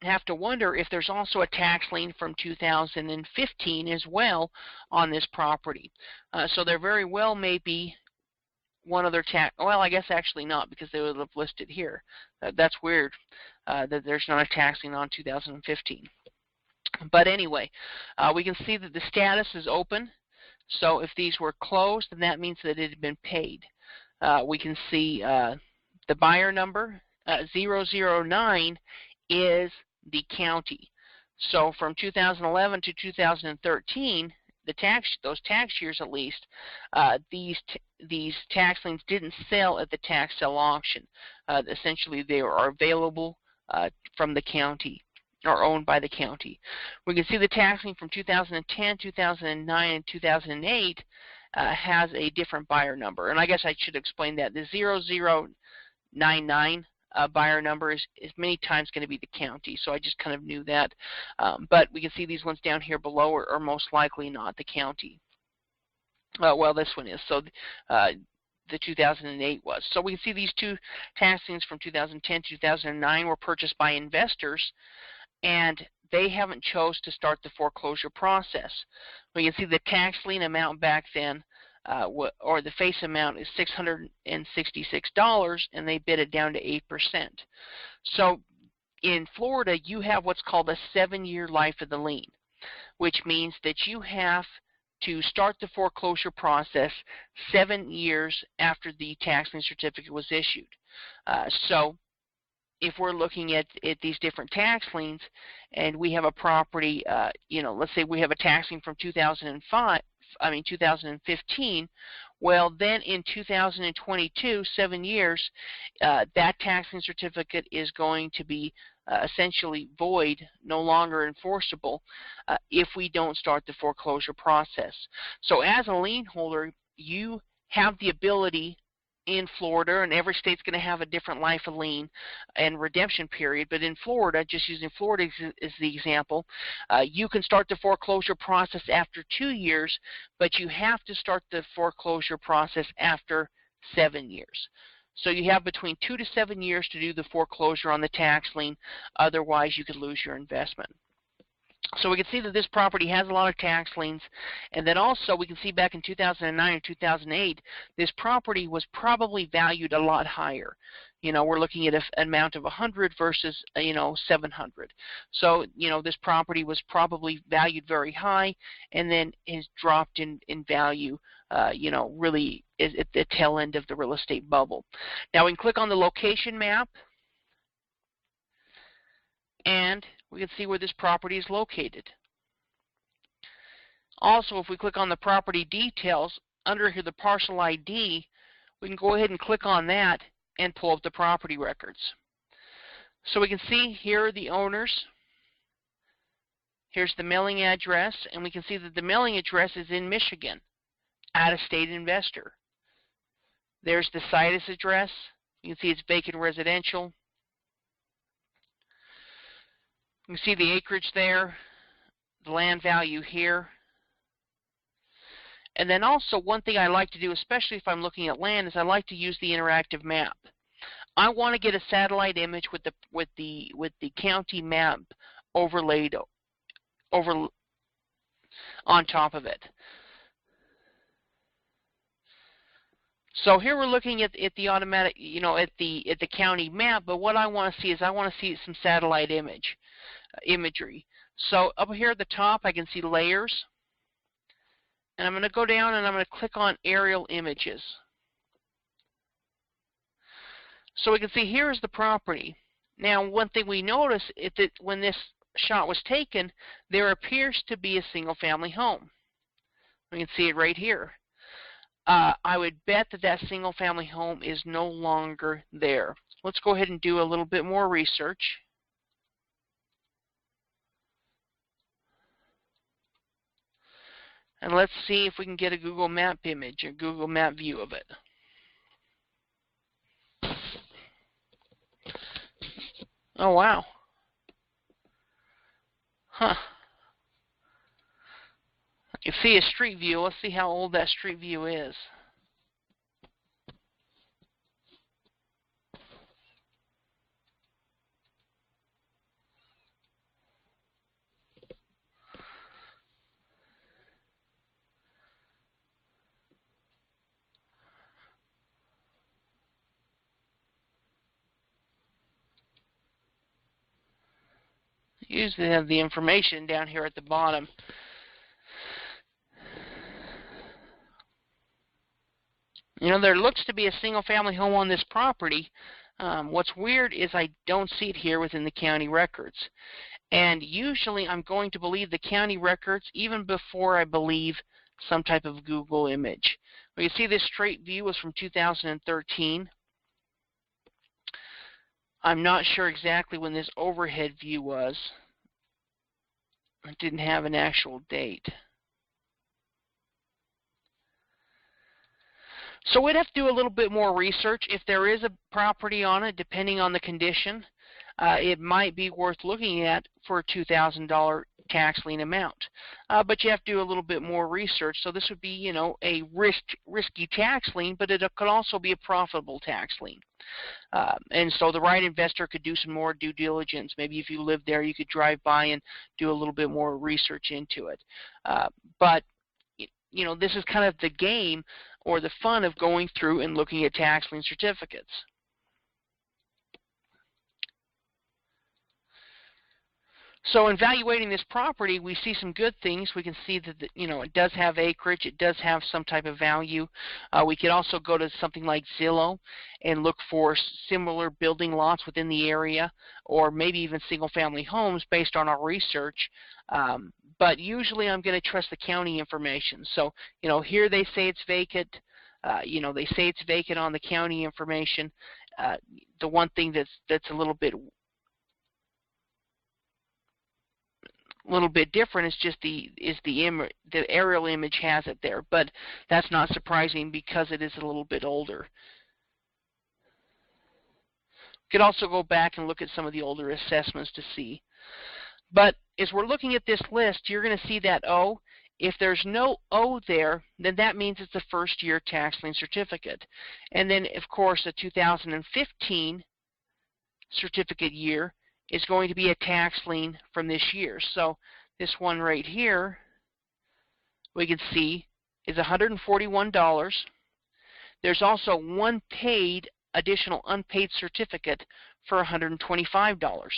have to wonder if there's also a tax lien from 2015 as well on this property. So there very well may be one other tax. Well, I guess actually not, because they would have listed here. That's weird. that there's not a tax lien on 2015. But anyway, we can see that the status is open. So if these were closed, then that means that it had been paid. We can see the buyer number, 009, is the county. So from 2011 to 2013, those tax years at least, these tax liens didn't sell at the tax sale auction. Essentially, they are available from the county, or owned by the county. We can see the tax lien from 2010, 2009, and 2008 has a different buyer number. And I guess I should explain that. The 0099 buyer number is many times going to be the county, so I just kind of knew that. But we can see these ones down here below are most likely not the county. Well, this one is. So the 2008 was. So we can see these two tax liens from 2010 2009 were purchased by investors, and they haven't chose to start the foreclosure process. We can see the tax lien amount back then, or the face amount, is $666, and they bid it down to 8%. So in Florida, you have what's called a 7-year life of the lien, which means that you have to start the foreclosure process 7 years after the tax lien certificate was issued. So if we're looking at these different tax liens, and we have a property, let's say we have a tax lien from 2015, well, then in 2022, 7 years, that tax lien certificate is going to be essentially void, no longer enforceable, if we don't start the foreclosure process. So as a lien holder, you have the ability in Florida, and every state's going to have a different life of lien and redemption period, but in Florida, just using Florida as the example, you can start the foreclosure process after 2 years, but you have to start the foreclosure process after 7 years. So you have between 2 to 7 years to do the foreclosure on the tax lien, otherwise you could lose your investment. So we can see that this property has a lot of tax liens, and then also we can see back in 2009 and 2008, this property was probably valued a lot higher. We're looking at an amount of 100 versus 700. So this property was probably valued very high, and then has dropped in value. Really is at the tail end of the real estate bubble. Now we can click on the location map, and we can see where this property is located. Also, if we click on the property details, under here the parcel ID, we can go ahead and click on that and pull up the property records. So we can see here are the owners. Here's the mailing address, and we can see that the mailing address is in Michigan, out-of-state investor. There's the situs address. You can see it's vacant residential. You can see the acreage there, the land value here. And then also one thing I like to do, especially if I'm looking at land, is I like to use the interactive map. I want to get a satellite image with the county map overlaid on top of it. So here we're looking at the automatic, at the county map. But what I want to see is some satellite imagery. So up here at the top, I can see layers, and I'm going to go down and I'm going to click on aerial images. So we can see here is the property. Now, one thing we notice is that when this shot was taken, there appears to be a single-family home. We can see it right here. I would bet that single-family home is no longer there. Let's go ahead and do a little bit more research. And let's see if we can get a Google Map image, a Google Map view of it. Oh, wow. Huh. You see a street view. Let's see how old that street view is. usually have the information down here at the bottom. You know, there looks to be a single-family home on this property. What's weird is I don't see it here within the county records. And usually I'm going to believe the county records even before I believe some type of Google image. We can see this straight view was from 2013. I'm not sure exactly when this overhead view was. It didn't have an actual date. So we'd have to do a little bit more research. If there is a property on it, depending on the condition, it might be worth looking at for a $2,000 tax lien amount. But you have to do a little bit more research. So this would be, you know, a risky tax lien, but it could also be a profitable tax lien. And so the right investor could do some more due diligence. Maybe if you live there, you could drive by and do a little bit more research into it. But you know, this is kind of the game or the fun of going through and looking at tax lien certificates. So in evaluating this property, we see some good things. We can see that, you know, it does have acreage. It does have some type of value. We could also go to something like Zillow and look for similar building lots within the area, or maybe even single-family homes based on our research. But usually I'm going to trust the county information. So, you know, here they say it's vacant. You know, they say it's vacant on the county information. The one thing that's a little bit different is just the aerial image has it there, but that's not surprising because it is a little bit older. You could also go back and look at some of the older assessments to see. But as we're looking at this list, you're going to see that O. If there's no O there, then that means it's a first-year tax lien certificate. And then, of course, a 2015 certificate year is going to be a tax lien from this year. So this one right here, we can see, is $141. There's also one paid, additional unpaid certificate for $125.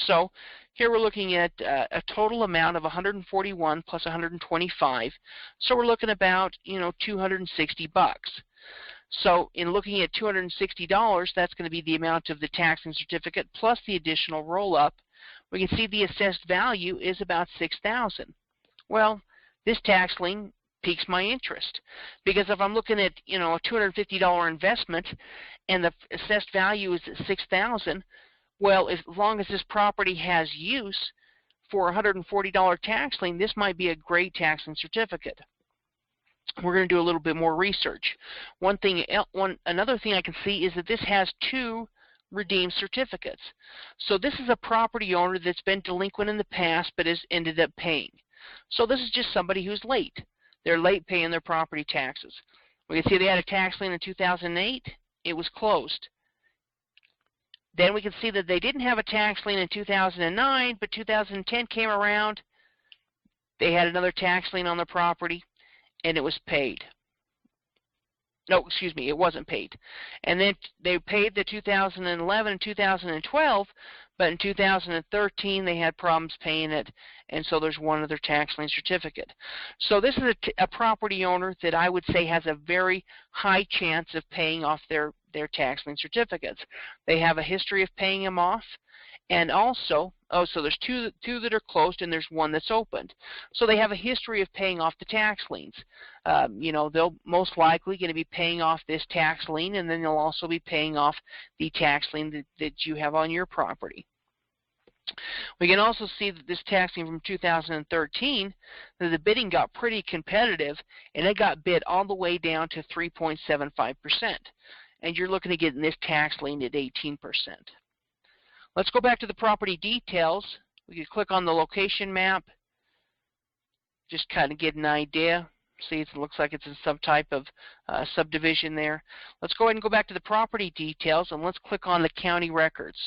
So here we're looking at a total amount of $141 plus $125. So we're looking about, you know, $260. So in looking at $260, that's going to be the amount of the tax lien certificate plus the additional roll-up. We can see the assessed value is about $6,000. Well, this tax lien piques my interest, because if I'm looking at, you know, a $250 investment and the assessed value is at $6,000, well, as long as this property has use for a $140 tax lien, this might be a great tax lien certificate. We're going to do a little bit more research. Another thing I can see is that this has two redeemed certificates. So this is a property owner that's been delinquent in the past but has ended up paying. So this is just somebody who's late. They're late paying their property taxes. We can see they had a tax lien in 2008. It was closed. Then we can see that they didn't have a tax lien in 2009, but 2010 came around. They had another tax lien on the property, and it was paid. No, excuse me, it wasn't paid. And then they paid the 2011 and 2012, but in 2013 they had problems paying it, and so there's one other tax lien certificate. So this is a property owner that I would say has a very high chance of paying off their tax lien certificates. They have a history of paying them off, and also, so there's two that are closed and there's one that's opened. So they have a history of paying off the tax liens. You know, they'll most likely going to be paying off this tax lien, and then they'll also be paying off the tax lien that you have on your property. We can also see that this tax lien from 2013, that the bidding got pretty competitive, and it got bid all the way down to 3.75%. And you're looking at getting this tax lien at 18%. Let's go back to the property details. We can click on the location map, just kind of get an idea. See, it looks like it's in some type of subdivision there. Let's go ahead and go back to the property details, and let's click on the county records.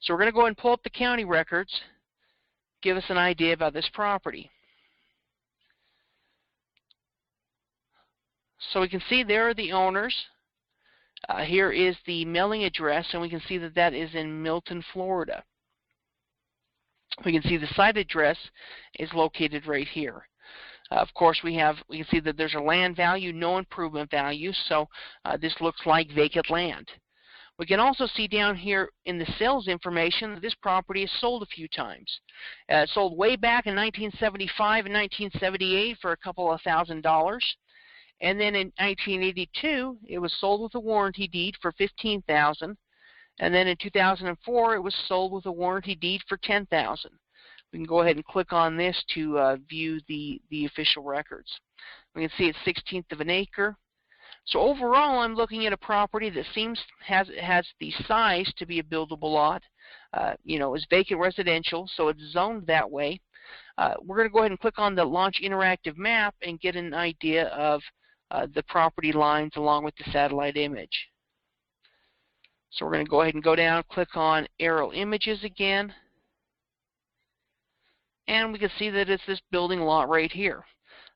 So we're going to go ahead and pull up the county records, give us an idea about this property. So we can see there are the owners. Here is the mailing address, and we can see that that is in Milton, Florida. We can see the site address is located right here. Of course, we can see that there's a land value, no improvement value, so this looks like vacant land. We can also see down here in the sales information that this property is sold a few times. It sold way back in 1975 and 1978 for a couple of $1,000. And then in 1982, it was sold with a warranty deed for $15,000. And then in 2004, it was sold with a warranty deed for $10,000. We can go ahead and click on this to view the official records. We can see it's 1/16 of an acre. So overall, I'm looking at a property that has the size to be a buildable lot. It's vacant residential, so it's zoned that way. We're going to go ahead and click on the Launch Interactive Map and get an idea of the property lines along with the satellite image. So we're going to go ahead and go down, click on Aerial Images again, and we can see that it's this building lot right here.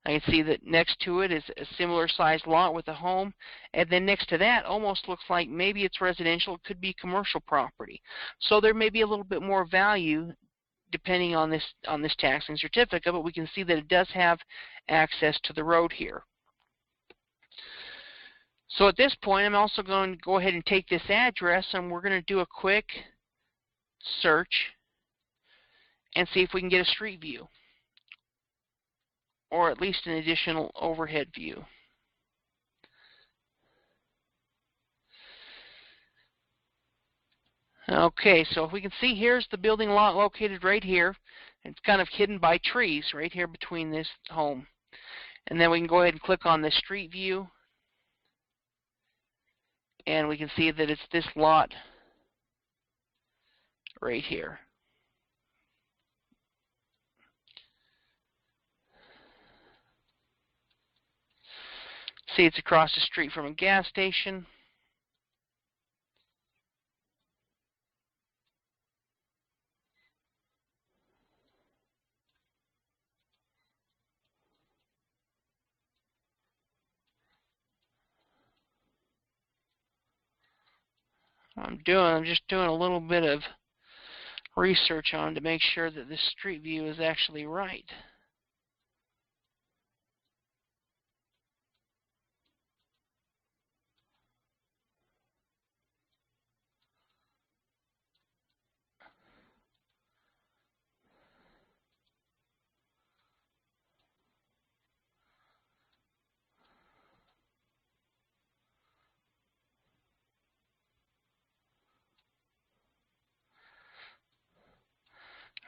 I can see that next to it is a similar sized lot with a home, and then next to that almost looks like maybe it's residential, it could be commercial property. So there may be a little bit more value depending on this tax lien certificate, but we can see that it does have access to the road here. So at this point, I'm also going to go ahead and take this address, and we're going to do a quick search and see if we can get a street view, or at least an additional overhead view. Okay, so if we can see, here's the building lot located right here. It's kind of hidden by trees right here between this home. And then we can go ahead and click on the street view, and we can see that it's this lot right here. See, it's across the street from a gas station. I'm just doing a little bit of research on to make sure that this street view is actually right.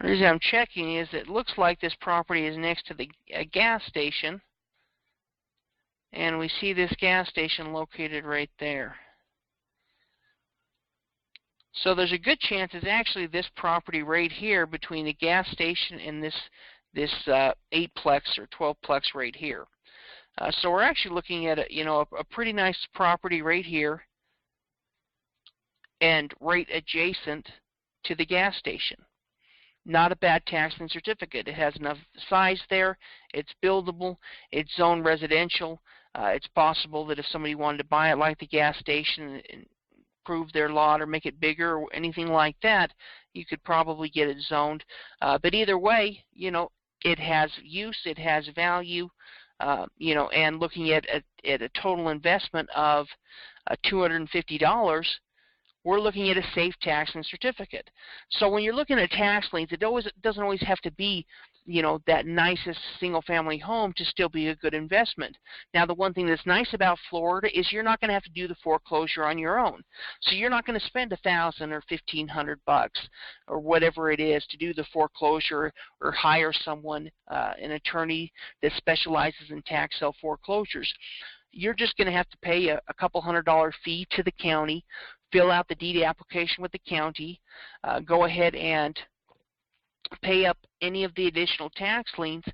The reason I'm checking is it looks like this property is next to a gas station, and we see this gas station located right there. So there's a good chance it's actually this property right here between the gas station and this 8-plex or 12-plex right here. So we're actually looking at a pretty nice property right here and right adjacent to the gas station. Not a bad tax lien certificate. It has enough size there. It's buildable. It's zoned residential. It's possible that if somebody wanted to buy it like the gas station and improve their lot or make it bigger or anything like that, you could probably get it zoned. But either way, it has use, it has value, and looking at a total investment of $250, we're looking at a safe tax lien certificate. So when you're looking at tax liens, it doesn't always have to be, that nicest single-family home to still be a good investment. Now, the one thing that's nice about Florida is you're not going to have to do the foreclosure on your own. So you're not going to spend $1,000 or $1,500 or whatever it is to do the foreclosure or hire someone, an attorney that specializes in tax sale foreclosures. You're just going to have to pay a couple $100 fee to the county, fill out the deed application with the county, go ahead and pay up any of the additional tax liens,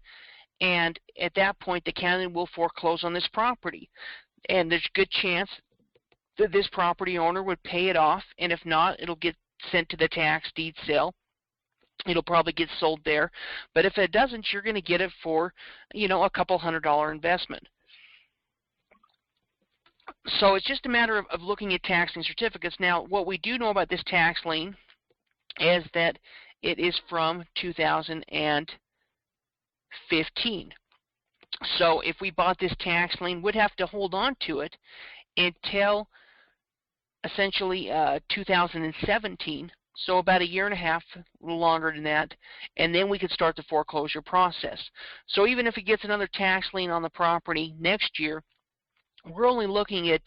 and at that point the county will foreclose on this property. And there's a good chance that this property owner would pay it off, and if not, it'll get sent to the tax deed sale. It'll probably get sold there. But if it doesn't, you're going to get it for, a couple $100 investment. So it's just a matter of looking at tax lien certificates. Now, what we do know about this tax lien is that it is from 2015. So if we bought this tax lien, we'd have to hold on to it until essentially 2017, so about a year and a half, a little longer than that, and then we could start the foreclosure process. So even if he gets another tax lien on the property next year, we're only looking at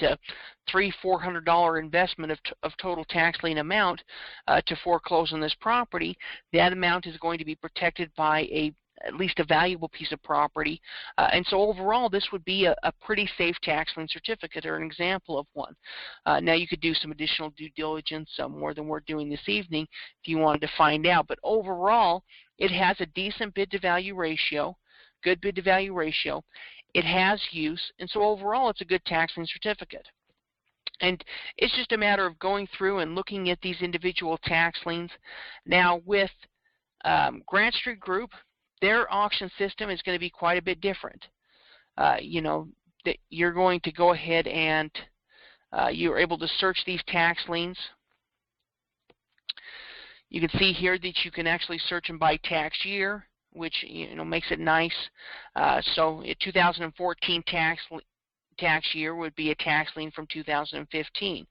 $300-400 investment of total tax lien amount to foreclose on this property. That amount is going to be protected by at least a valuable piece of property. And so overall, this would be a pretty safe tax lien certificate, or an example of one. Now you could do some additional due diligence, more than we're doing this evening, if you wanted to find out. But overall, it has a decent bid-to-value ratio, good bid-to-value ratio. It has use, and so overall, it's a good tax lien certificate. And it's just a matter of going through and looking at these individual tax liens. Now with Grant Street Group, their auction system is going to be quite a bit different. You know, that you're going to go ahead and you're able to search these tax liens. You can see here that you can actually search them by tax year, which makes it nice. So a 2014 tax year would be a tax lien from 2015.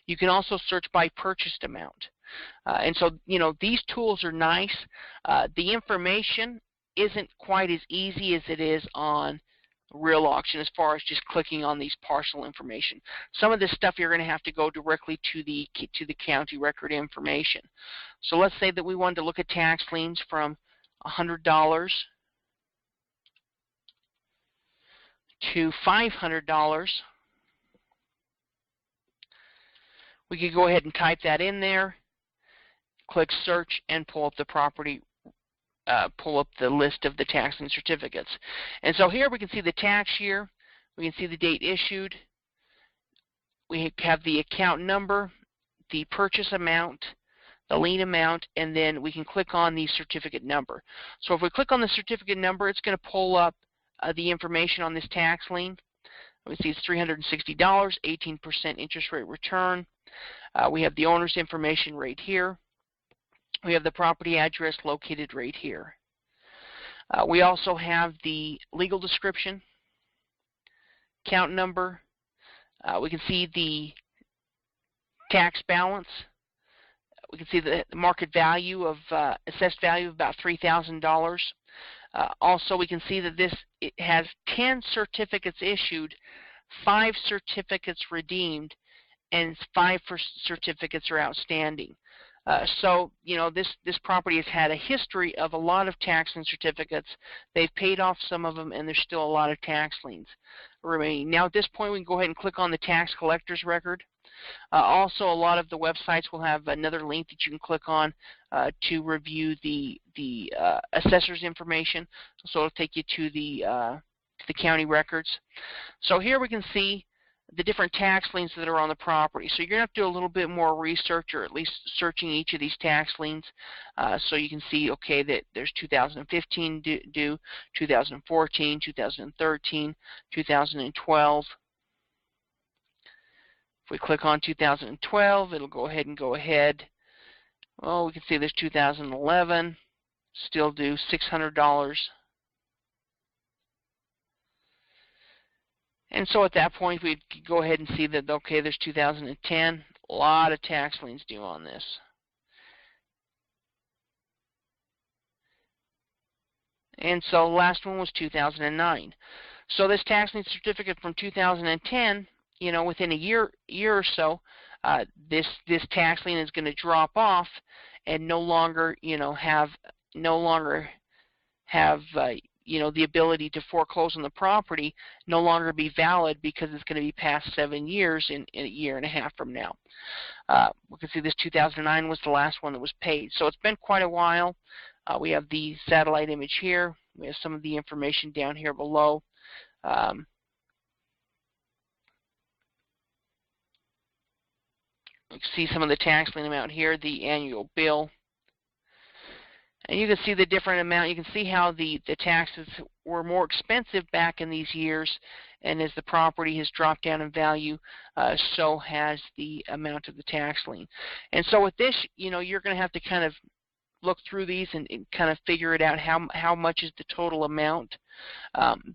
You can also search by purchased amount. And so, these tools are nice. The information isn't quite as easy as it is on real auction as far as just clicking on these parcel information. Some of this stuff you're going to have to go directly to the county record information. So let's say that we wanted to look at tax liens from $100 to $500. We could go ahead and type that in there, click search, and pull up the property. Pull up the list of the tax lien certificates. And so here we can see the tax year, we can see the date issued, we have the account number, the purchase amount, the lien amount, and then we can click on the certificate number. So if we click on the certificate number, it's going to pull up the information on this tax lien. We see it's $360, 18% interest rate return. We have the owner's information right here. We have the property address located right here. We also have the legal description, count number. We can see the tax balance. We can see the market value of assessed value of about $3,000. Also, we can see that it has 10 certificates issued, 5 certificates redeemed, and 5 certificates are outstanding. So, this property has had a history of a lot of tax lien certificates. They've paid off some of them, and there's still a lot of tax liens remaining. Now, at this point, we can go ahead and click on the tax collector's record. Also, a lot of the websites will have another link that you can click on to review the assessor's information. So it'll take you to the county records. So here we can see the different tax liens that are on the property. So you're going to have to do a little bit more research, or at least searching each of these tax liens, so you can see, okay, that there's 2015 due, 2014, 2013, 2012. If we click on 2012, it'll go ahead. Oh, we can see there's 2011, still due $600. And so at that point, we could go ahead and see that, okay, there's 2010, a lot of tax liens due on this. And so the last one was 2009. So this tax lien certificate from 2010, within a year or so, this tax lien is going to drop off and no longer have the ability to foreclose on the property, no longer be valid because it's going to be past 7 years in a year and a half from now. We can see this 2009 was the last one that was paid. So it's been quite a while. We have the satellite image here. We have some of the information down here below. You can see some of the tax lien amount here, the annual bill. And you can see the different amount. You can see how the taxes were more expensive back in these years, and as the property has dropped down in value, so has the amount of the tax lien. And so with this, you're going to have to kind of look through these and kind of figure it out how much is the total amount.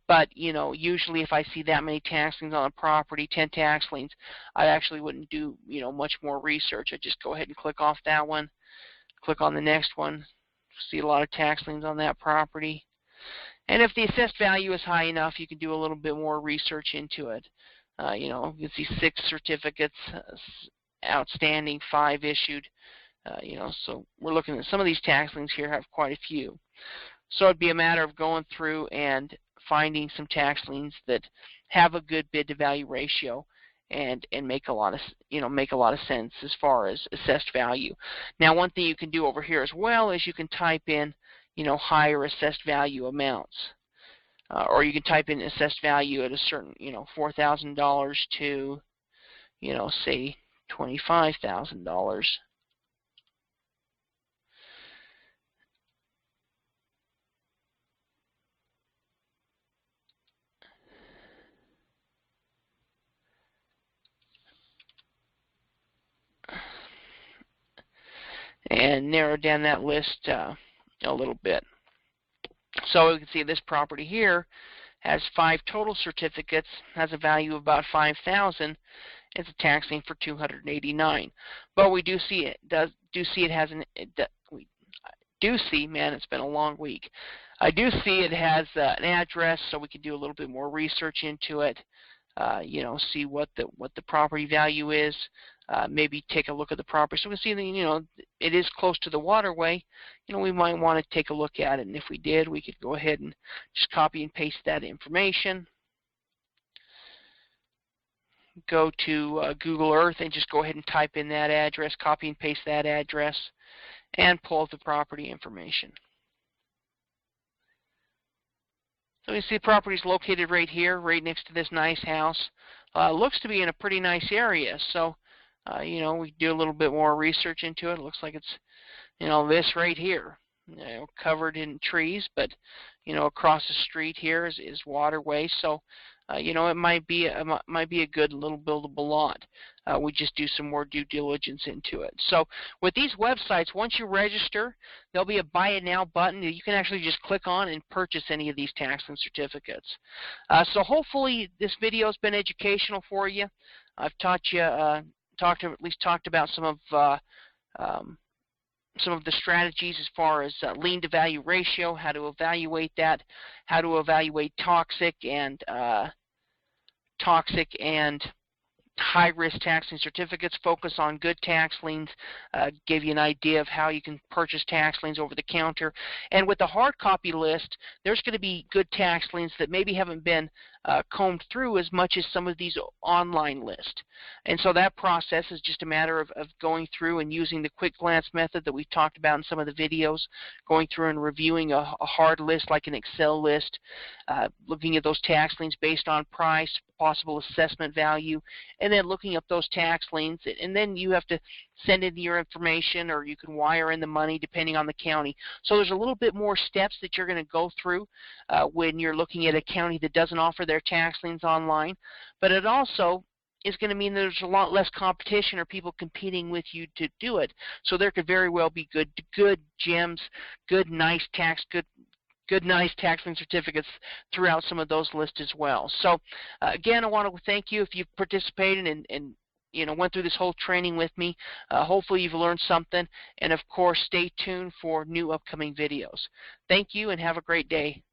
But usually if I see that many tax liens on a property, 10 tax liens, I actually wouldn't do much more research. I just go ahead and click off that one, click on the next one, see a lot of tax liens on that property. And if the assessed value is high enough, you can do a little bit more research into it. You can see 6 certificates outstanding, 5 issued. So we're looking at some of these tax liens here have quite a few. So it'd be a matter of going through and finding some tax liens that have a good bid to value ratio and make a lot of sense as far as assessed value. Now, one thing you can do over here as well is you can type in higher assessed value amounts, or you can type in assessed value at a certain $4,000 to say $25,000. And narrow down that list a little bit. So we can see this property here has 5 total certificates, has a value of about $5,000. It's a tax lien for $289. But we do see man, it's been a long week. I do see it has an address, so we can do a little bit more research into it. See what the property value is. Maybe take a look at the property. So we see that it is close to the waterway. We might want to take a look at it, and if we did, we could go ahead and just copy and paste that information. Go to Google Earth and just go ahead and type in that address, copy and paste that address, and pull up the property information. So you see the property is located right here, right next to this nice house. Looks to be in a pretty nice area. So, we do a little bit more research into it. It looks like it's, this right here, covered in trees, but, across the street here is waterway. So, it might be a good little buildable lot. We just do some more due diligence into it. So with these websites, once you register, there'll be a Buy It Now button that you can actually just click on and purchase any of these tax lien certificates. So hopefully this video has been educational for you. I've taught you, at least talked about some of the strategies as far as lien-to-value ratio, how to evaluate that, how to evaluate toxic and high-risk tax lien certificates, focus on good tax liens, give you an idea of how you can purchase tax liens over the counter. And with the hard copy list, there's going to be good tax liens that maybe haven't been combed through as much as some of these online lists. And so that process is just a matter of going through and using the quick glance method that we've talked about in some of the videos, going through and reviewing a hard list like an Excel list, looking at those tax liens based on price, possible assessment value, and then looking up those tax liens, and then you have to send in your information, or you can wire in the money depending on the county. So there's a little bit more steps that you're going to go through when you're looking at a county that doesn't offer their tax liens online, but it also is going to mean there's a lot less competition or people competing with you to do it. So there could very well be good gems, nice tax lien certificates throughout some of those lists as well. So again, I want to thank you if you've participated and went through this whole training with me. Hopefully you've learned something, and of course stay tuned for new upcoming videos. Thank you and have a great day.